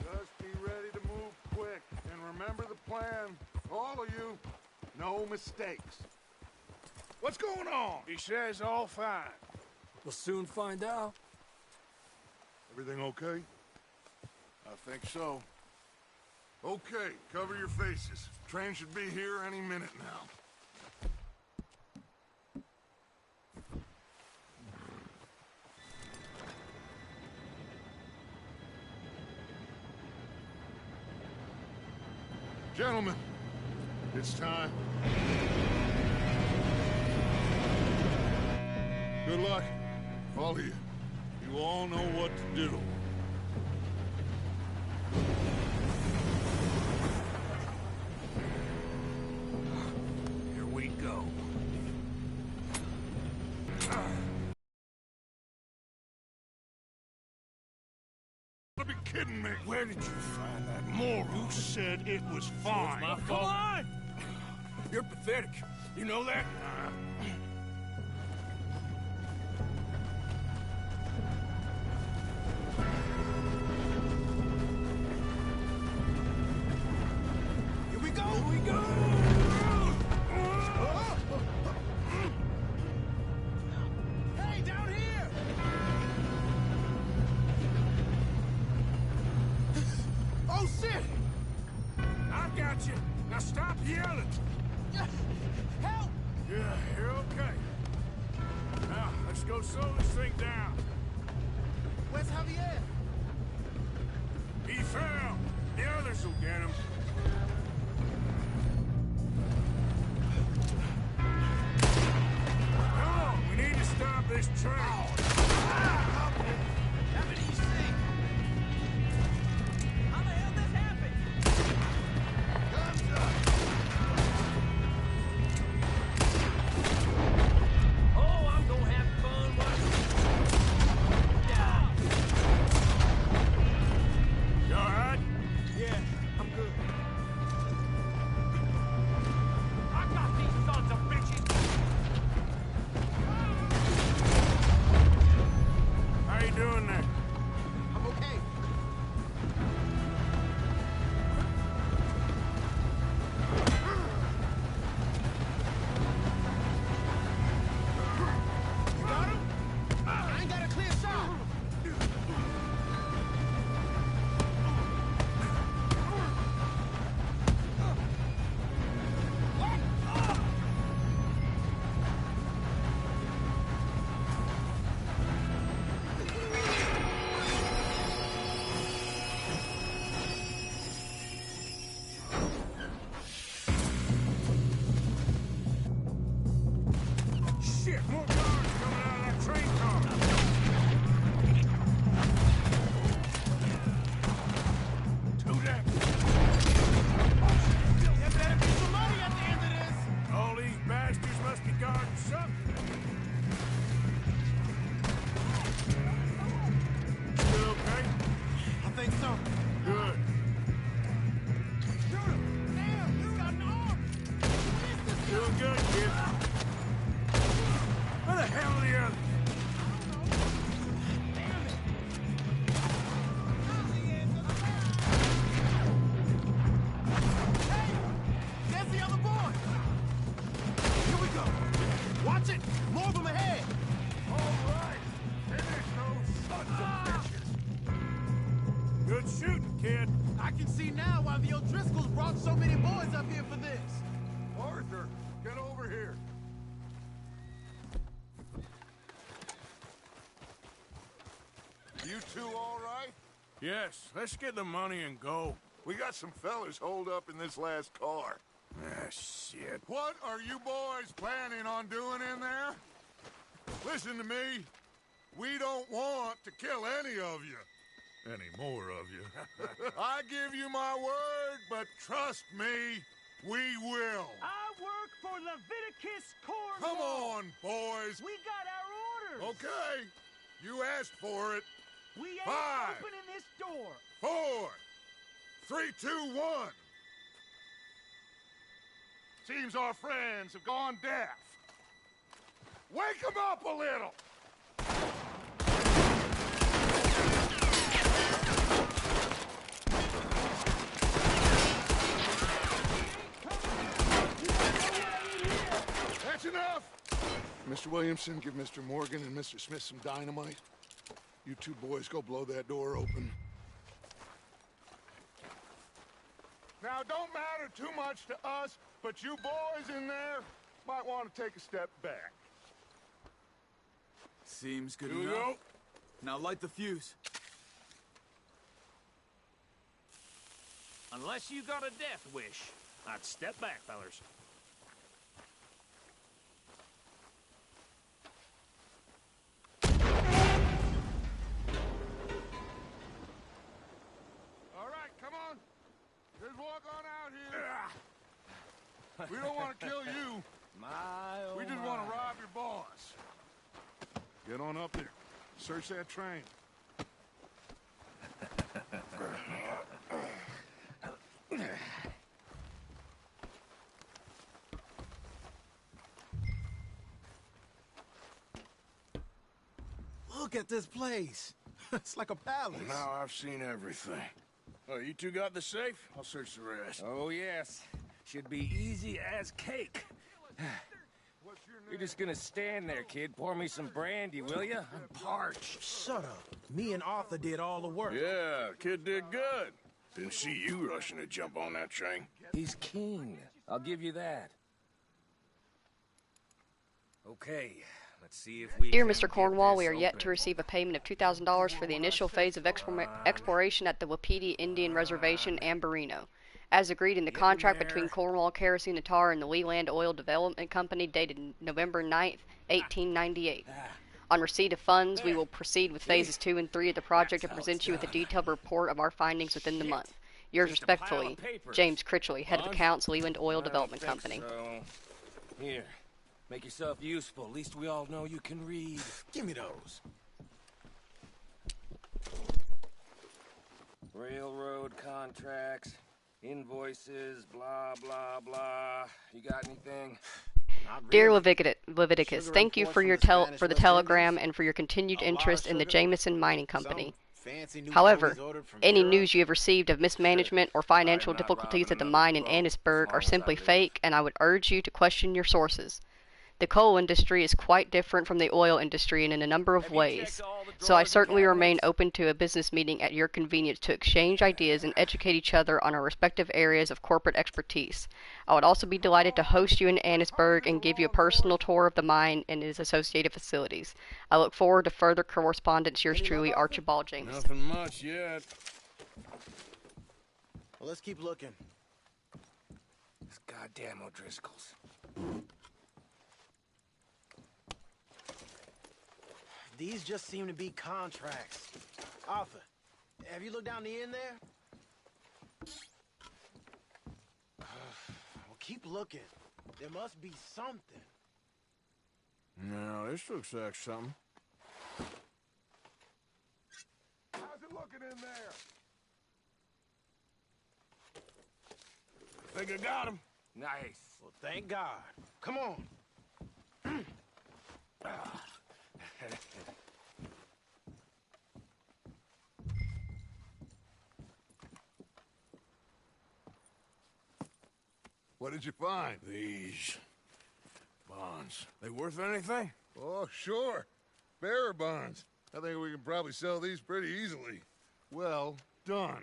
Just be ready to move quick, and remember the plan. All of you, no mistakes. What's going on? He says all fine. We'll soon find out. Everything okay? I think so. Okay, cover your faces. Train should be here any minute now. Gentlemen, it's time. Good luck, all of you. You all know what to do. Here we go. Don't be kidding me. Where did you find that moron? You said it was fine. My Come fault. on! You're pathetic. You know that? Here we go! Here we go! Hey, down here! Oh, shit! I got you. Now stop yelling. go slow this thing down. Where's Javier? He fell. The others will get him. Come on, we need to stop this train. How many you see? How the hell this happened? Thumbs up. Oh, I'm gonna have fun watching. You all right? Yeah, I'm good. I got these sons of bitches. How you doing there? I'm okay. You got him? I ain't got a clear shot. Shit, more cars coming out of that train car. Two down. There better be some money at the end of this. All these bastards must be guarding something. You okay? I think so. Good. Shoot him! Damn, he's got an arm! Doing good, kid. Where the hell are the others? Damn it! Hey! There's the other boy! Here we go! Watch it! More of them ahead! All right. Finish those sons of bitches. Good shooting, kid. I can see now why the O'Driscolls brought so many boys up here for this. Arthur, get over here. You two all right? Yes, let's get the money and go. We got some fellas holed up in this last car. Ah, shit. What are you boys planning on doing in there? Listen to me. We don't want to kill any of you. Any more of you. I give you my word, but trust me, we will. I work for Leviticus Cornwall. Come on, boys. We got our orders. Okay. You asked for it. We ain't 5, opening this door. 4, 3, 2, 1. Seems our friends have gone deaf. Wake them up a little. That's enough. Mr. Williamson, give Mr. Morgan and Mr. Smith some dynamite. You two boys go blow that door open. Now, don't matter too much to us, but you boys in there might want to take a step back. Seems good Here we enough. go. Now light the fuse. Unless you got a death wish, I'd step back, fellers. All right, come on. Just walk on out here. We don't want to kill you. We just want to rob your boss. Get on up there. Search that train. Look at this place. It's like a palace. Now I've seen everything. Oh, you two got the safe? I'll search the rest. Oh, yes. Should be easy as cake. You're just gonna stand there, kid. Pour me some brandy, will ya? I'm parched. Shut up. Me and Arthur did all the work. Yeah, kid did good. Didn't see you rushing to jump on that train. He's king. I'll give you that. Okay, Let's see if we Dear can Mr. get Cornwall, we this are yet open. to receive a payment of $2,000 for the initial phase of exploration at the Wapiti Indian Reservation, Ambarino. As agreed in the contract between Cornwall Kerosene and Tar and the Leland Oil Development Company dated November 9th, 1898. On receipt of funds, we will proceed with phases 2 and 3 of the project and present you with a detailed report of our findings within the month. Yours respectfully, James Critchley, Head of Accounts, Leland Oil Development Company. So. Here, make yourself useful. At least we all know you can read. Give me those. Railroad contracts, invoices, blah, blah, blah. You got anything? Dear Leviticus, thank you for the telegram and for your continued interest in the Jameson Mining Company. However, any news you have received of mismanagement or financial difficulties at the mine in Annisburg are simply fake, and I would urge you to question your sources. The coal industry is quite different from the oil industry in a number of ways, so I certainly remain open to a business meeting at your convenience to exchange ideas and educate each other on our respective areas of corporate expertise. I would also be delighted to host you in Annisburg and give you a personal tour of the mine and its associated facilities. I look forward to further correspondence. Yours truly, Archibald Jameson. Nothing much yet. Well, let's keep looking. This goddamn O'Driscolls. These just seem to be contracts. Arthur, have you looked down the end there? Well, keep looking. There must be something. No, this looks like something. How's it looking in there? Think I got him. Nice. Well, thank God. Come on. What did you find? These bonds. They worth anything? Oh, sure. Bearer bonds. I think we can probably sell these pretty easily. Well done.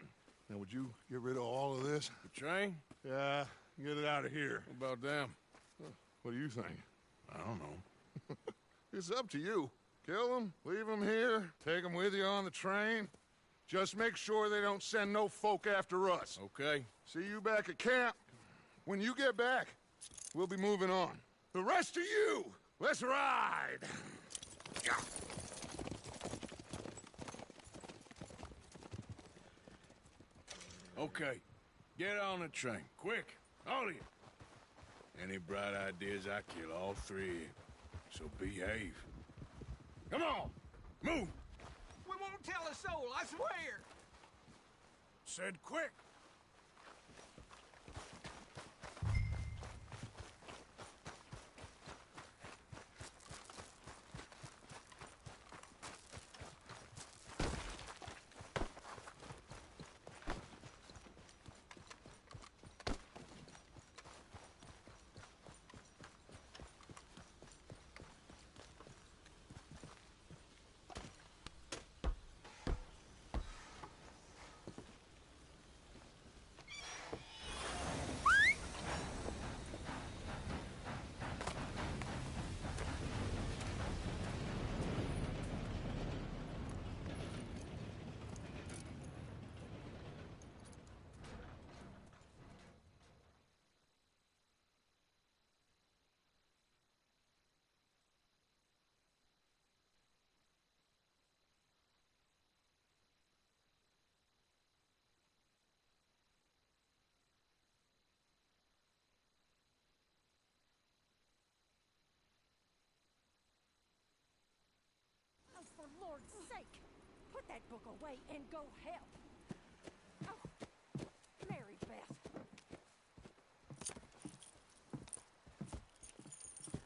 Now, would you get rid of all of this? The train? Yeah, get it out of here. What about them? What do you think? I don't know. It's up to you. Kill them, leave them here, take them with you on the train. Just make sure they don't send no folk after us. Okay. See you back at camp. When you get back, we'll be moving on. The rest of you, let's ride! Okay. Get on the train. Quick. All of you. Any bright ideas, I kill all three of you. So behave. Come on! Move! We won't tell a soul, I swear! Said quick! Oh, for Lord's sake, put that book away and go help. Oh, Mary Beth.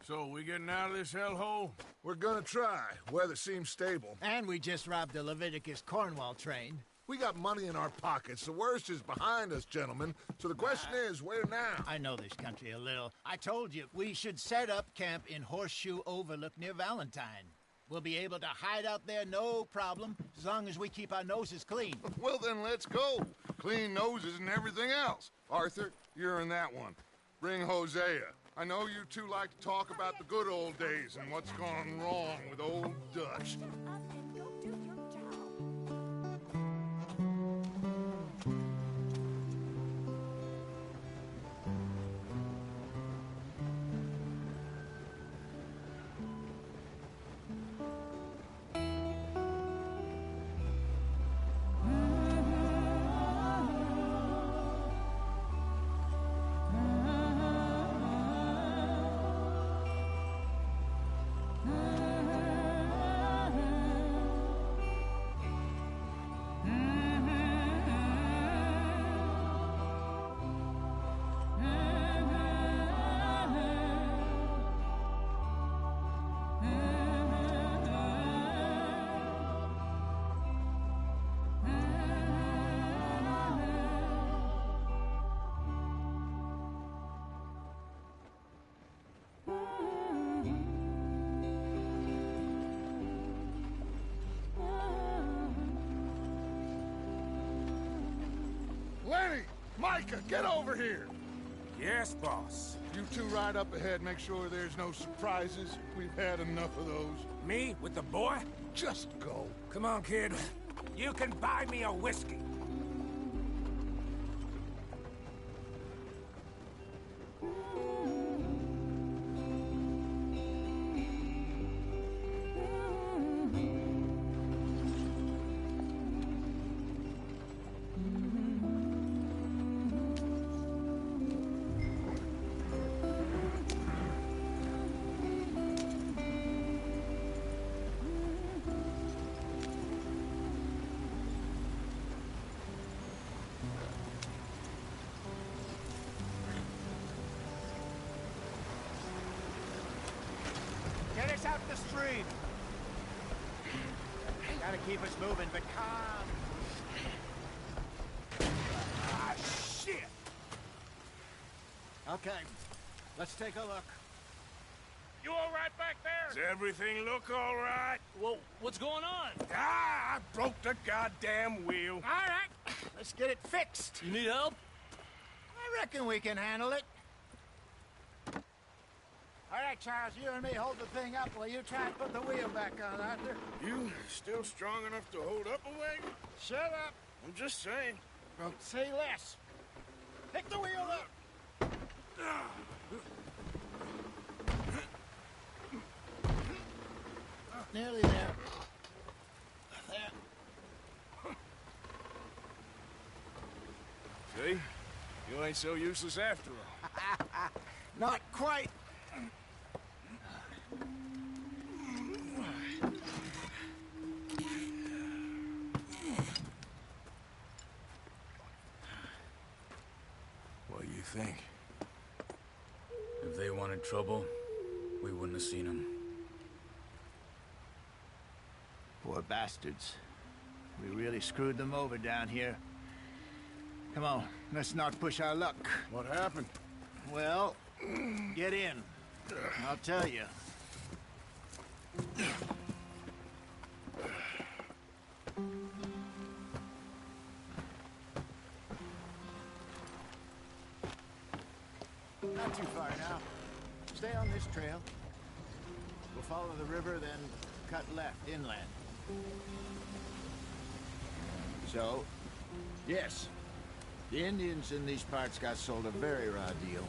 So, we getting out of this hellhole? We're gonna try. Weather seems stable. And we just robbed the Leviticus Cornwall train. We got money in our pockets. The worst is behind us, gentlemen. So the question is, where now? I know this country a little. I told you, we should set up camp in Horseshoe Overlook near Valentine. We'll be able to hide out there, no problem, as long as we keep our noses clean. Well, then let's go. Clean noses and everything else. Arthur, you're in that one. Bring Hosea. I know you two like to talk about the good old days and what's gone wrong with old Dutch. Lenny! Micah, get over here! Yes, boss. You two ride up ahead, make sure there's no surprises. We've had enough of those. Me with the boy? Just go. Come on, kid. You can buy me a whiskey. Get us out the stream. Gotta keep us moving, but calm. Ah, shit! Okay, let's take a look. You all right back there? Does everything look all right? Well, what's going on? Ah, I broke the goddamn wheel. All right, let's get it fixed. You need help? I reckon we can handle it. All right, Charles, you and me hold the thing up while you try and put the wheel back on, Arthur. You still strong enough to hold up a wagon? Shut up. I'm just saying. Don't say less. Pick the wheel up. Nearly there. There. See? You ain't so useless after all. Not quite. What do you think? If they wanted trouble, we wouldn't have seen them. Poor bastards. We really screwed them over down here. Come on, let's not push our luck. What happened? Well, get in. I'll tell you. Not too far now. Stay on this trail. We'll follow the river, then cut left inland. So, yes, the Indians in these parts got sold a very raw deal.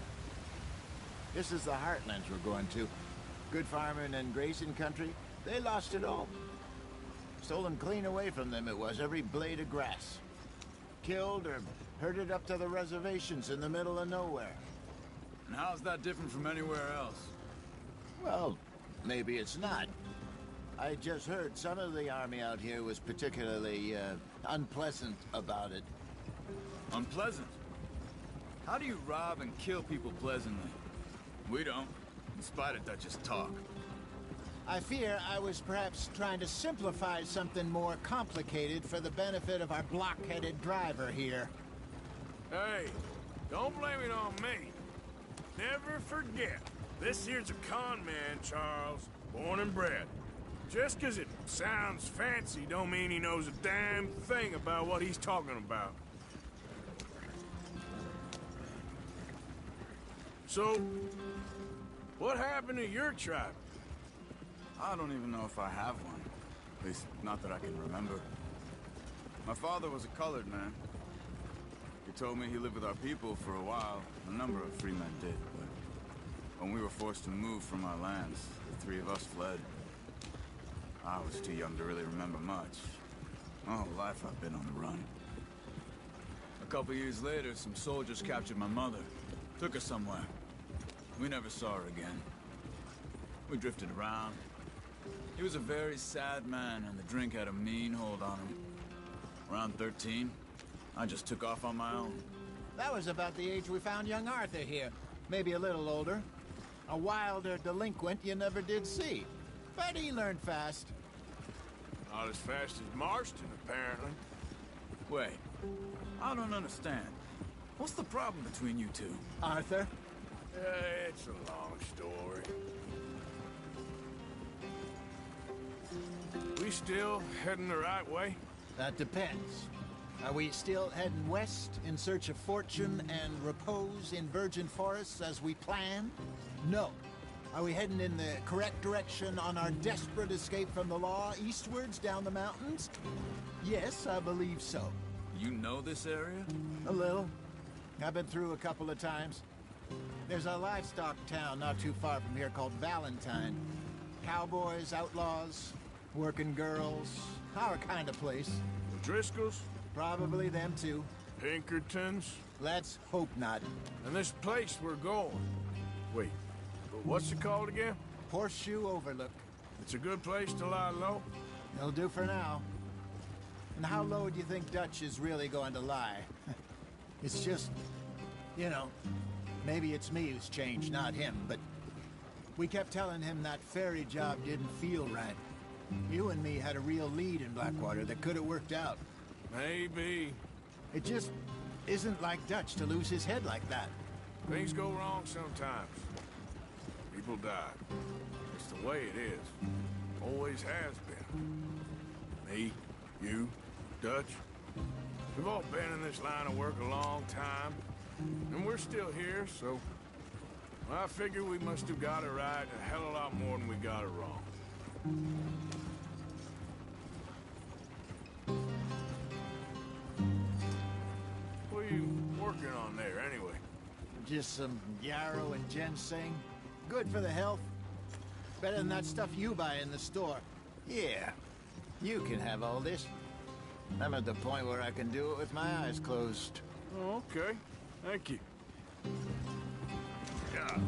This is the heartlands we're going to. Good farming and grazing country, they lost it all. Stolen clean away from them it was, every blade of grass. Killed or herded up to the reservations in the middle of nowhere. And how's that different from anywhere else? Well, maybe it's not. I just heard some of the army out here was particularly, unpleasant about it. Unpleasant? How do you rob and kill people pleasantly? We don't, in spite of Dutch's talk. I fear I was perhaps trying to simplify something more complicated for the benefit of our block-headed driver here. Hey, don't blame it on me. Never forget, this here's a con man, Charles, born and bred. Just 'cause it sounds fancy don't mean he knows a damn thing about what he's talking about. So, What happened to your tribe? I don't even know if I have one. At least, not that I can remember. My father was a colored man. He told me he lived with our people for a while. A number of free men did, but when we were forced to move from our lands, the three of us fled. I was too young to really remember much. My whole life I've been on the run. A couple years later, some soldiers captured my mother. Took her somewhere. We never saw her again. We drifted around. He was a very sad man, and the drink had a mean hold on him. Around 13, I just took off on my own. That was about the age we found young Arthur here. Maybe a little older. A wilder delinquent you never did see. But he learned fast. Not as fast as Marston, apparently. Wait, I don't understand. What's the problem between you two? Arthur? It's a long story. We still heading the right way? That depends. Are we still heading west in search of fortune and repose in virgin forests as we planned? No. Are we heading in the correct direction on our desperate escape from the law eastwards down the mountains? Yes, I believe so. You know this area? A little. I've been through a couple of times. There's a livestock town not too far from here called Valentine. Cowboys, outlaws, working girls, our kind of place. The Driscolls? Probably them too. Pinkertons? Let's hope not. And this place we're going. Wait, but what's it called again? Horseshoe Overlook. It's a good place to lie low? It'll do for now. And how low do you think Dutch is really going to lie? It's just, you know, maybe it's me who's changed, not him, but we kept telling him that ferry job didn't feel right. You and me had a real lead in Blackwater that could have worked out. Maybe. It just isn't like Dutch to lose his head like that. Things go wrong sometimes. People die. It's the way it is. Always has been. Me, you, Dutch. We've all been in this line of work a long time. And we're still here, so... I figure we must have got it right a hell of a lot more than we got it wrong. What are you working on there, anyway? Just some yarrow and ginseng. Good for the health. Better than that stuff you buy in the store. Yeah, you can have all this. I'm at the point where I can do it with my eyes closed. Oh, okay. Thank you. Yeah.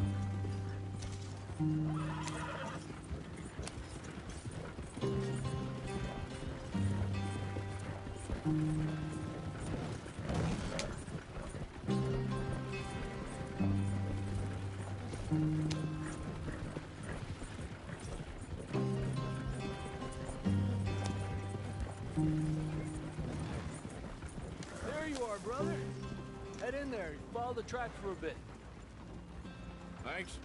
There you are, brother. Head in there. Follow the track for a bit. Thanks.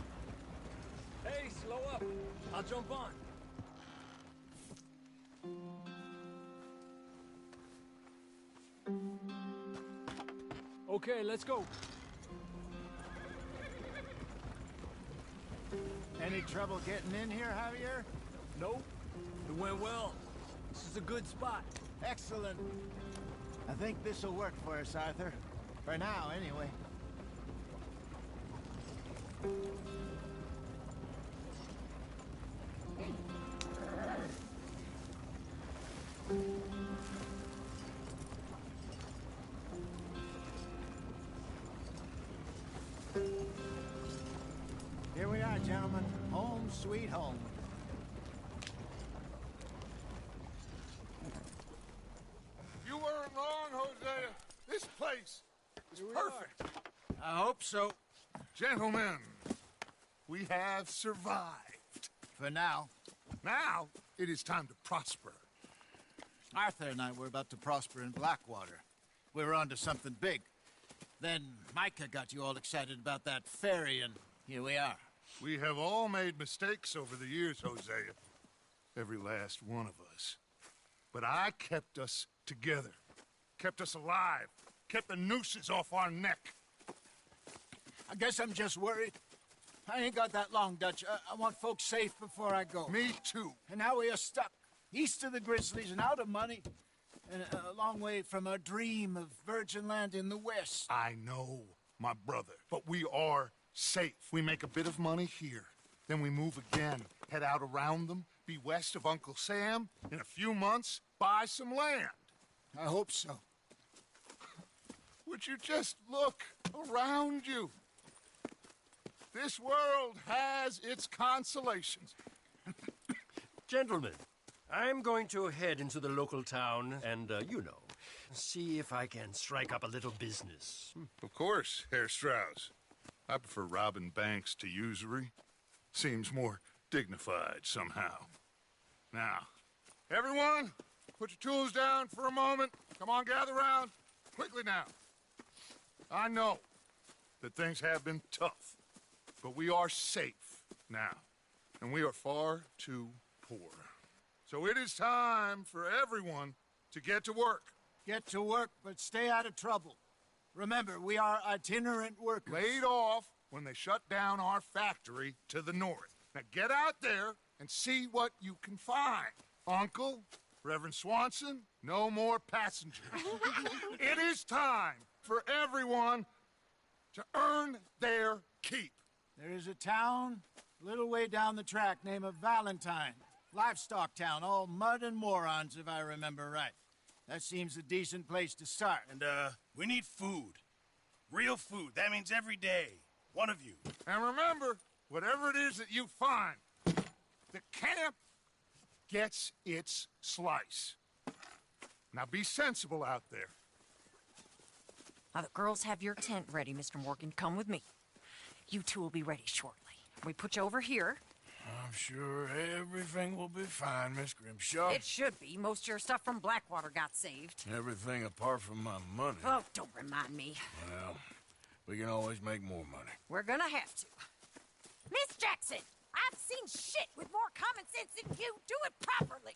Hey, slow up. I'll jump on. Okay, let's go. Any trouble getting in here, Javier? Nope. It went well. This is a good spot. Excellent. I think this'll work for us, Arthur. For now, anyway. Here we are, gentlemen. Home sweet home. You weren't wrong, Hosea. This place is perfect. I hope so. Gentlemen, we have survived. For now. Now, it is time to prosper. Arthur and I were about to prosper in Blackwater. We were onto something big. Then Micah got you all excited about that ferry, and here we are. We have all made mistakes over the years, Hosea. Every last one of us. But I kept us together. Kept us alive. Kept the nooses off our neck. I guess I'm just worried. I ain't got that long, Dutch. I want folks safe before I go. Me too. And now we are stuck, east of the Grizzlies and out of money, and a long way from our dream of virgin land in the west. I know, my brother, but we are safe. We make a bit of money here, then we move again, head out around them, be west of Uncle Sam, in a few months, buy some land. I hope so. Would you just look around you? This world has its consolations. Gentlemen, I'm going to head into the local town and, see if I can strike up a little business. Of course, Herr Strauss. I prefer robbing banks to usury. Seems more dignified somehow. Now, Everyone, put your tools down for a moment. Come on, gather round. Quickly now. I know that things have been tough, but we are safe now, and we are far too poor. So it is time for everyone to get to work. Get to work, but stay out of trouble. Remember, we are itinerant workers. Laid off when they shut down our factory to the north. Now get out there and see what you can find. Uncle, Reverend Swanson, no more passengers. It is time for everyone to earn their keep. There is a town a little way down the track named Valentine. Livestock town, all mud and morons, if I remember right. That seems a decent place to start. And, we need food. Real food. That means every day. One of you. And remember, whatever it is that you find, the camp gets its slice. Now be sensible out there. Now, the girls have your tent ready, Mr. Morgan. Come with me. You two will be ready shortly. We put you over here. I'm sure everything will be fine, Miss Grimshaw. It should be. Most of your stuff from Blackwater got saved. Everything apart from my money. Oh, don't remind me. Well, we can always make more money. We're gonna have to. Miss Jackson, I've seen shit with more common sense than you. Do it properly.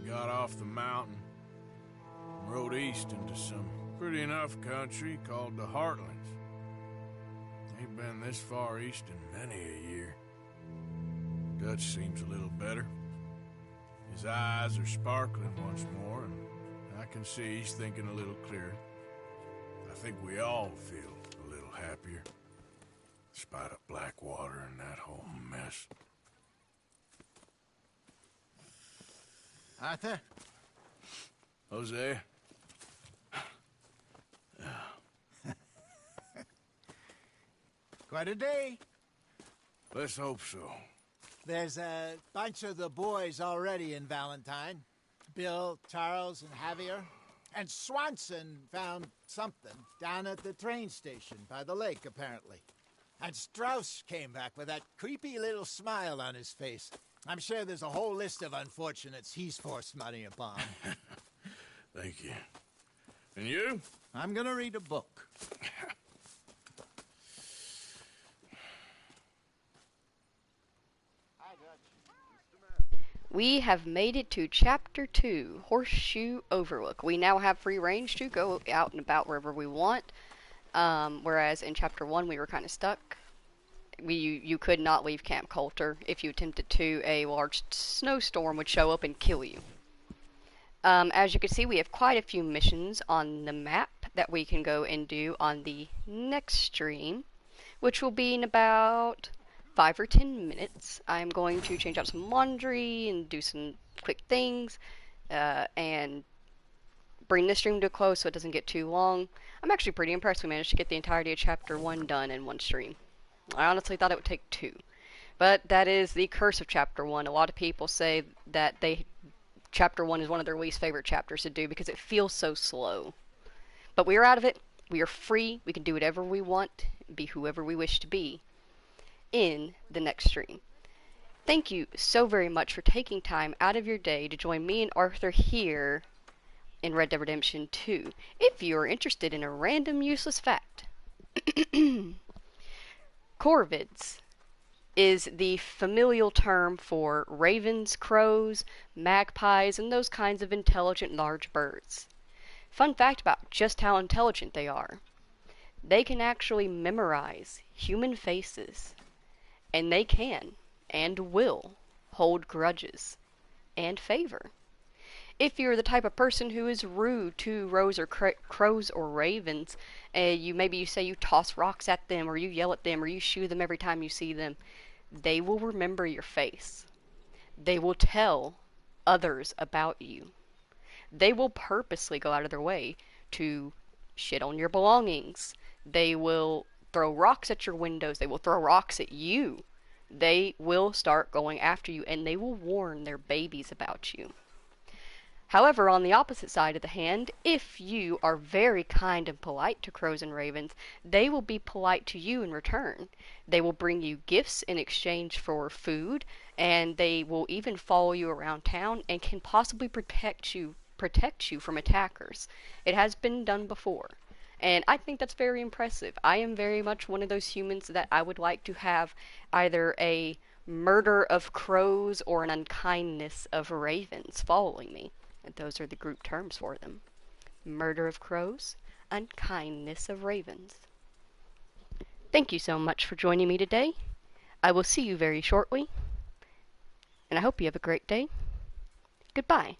Got off the mountain and rode east into some pretty enough country called the Heartlands. Ain't been this far east in many a year. Dutch seems a little better. His eyes are sparkling once more, and I can see he's thinking a little clearer. I think we all feel a little happier, despite of Blackwater and that whole mess. Arthur? Jose? Quite a day. Let's hope so. There's a bunch of the boys already in Valentine. Bill, Charles, and Javier. And Swanson found something down at the train station by the lake, apparently. And Strauss came back with that creepy little smile on his face. I'm sure there's a whole list of unfortunates he's forced money upon. Thank you. And you? I'm gonna read a book. We have made it to Chapter 2, Horseshoe Overlook. We now have free range to go out and about wherever we want, whereas in Chapter 1 we were kind of stuck. You could not leave Camp Coulter. If you attempted to, a large snowstorm would show up and kill you. As you can see, we have quite a few missions on the map that we can go and do on the next stream, which will be in about 5 or 10 minutes. I'm going to change out some laundry and do some quick things, and bring this stream to a close so it doesn't get too long. I'm actually pretty impressed we managed to get the entirety of Chapter 1 done in one stream. I honestly thought it would take 2. But that is the curse of Chapter 1. A lot of people say that Chapter 1 is one of their least favorite chapters to do because it feels so slow. But we are out of it, We are free. We can do whatever we want, be whoever we wish to be in the next stream. Thank you so very much for taking time out of your day to join me and Arthur here in Red Dead Redemption 2. If you are interested in a random useless fact, corvids is the familial term for ravens, crows, magpies, and those kinds of intelligent large birds. Fun fact about just how intelligent they are. They can actually memorize human faces, and they can, and will, hold grudges and favor. If you're the type of person who is rude to crows or ravens, maybe you say you toss rocks at them, or you yell at them, or you shoo them every time you see them, they will remember your face. They will tell others about you. They will purposely go out of their way to shit on your belongings. They will throw rocks at your windows. They will throw rocks at you. They will start going after you, and they will warn their babies about you. However, on the opposite side of the hand, if you are very kind and polite to crows and ravens, they will be polite to you in return. They will bring you gifts in exchange for food, and they will even follow you around town and can possibly protect you from attackers. It has been done before, and I think that's very impressive. I am very much one of those humans that I would like to have either a murder of crows or an unkindness of ravens following me. And those are the group terms for them. Murder of crows, unkindness of ravens. Thank you so much for joining me today. I will see you very shortly, and I hope you have a great day. Goodbye.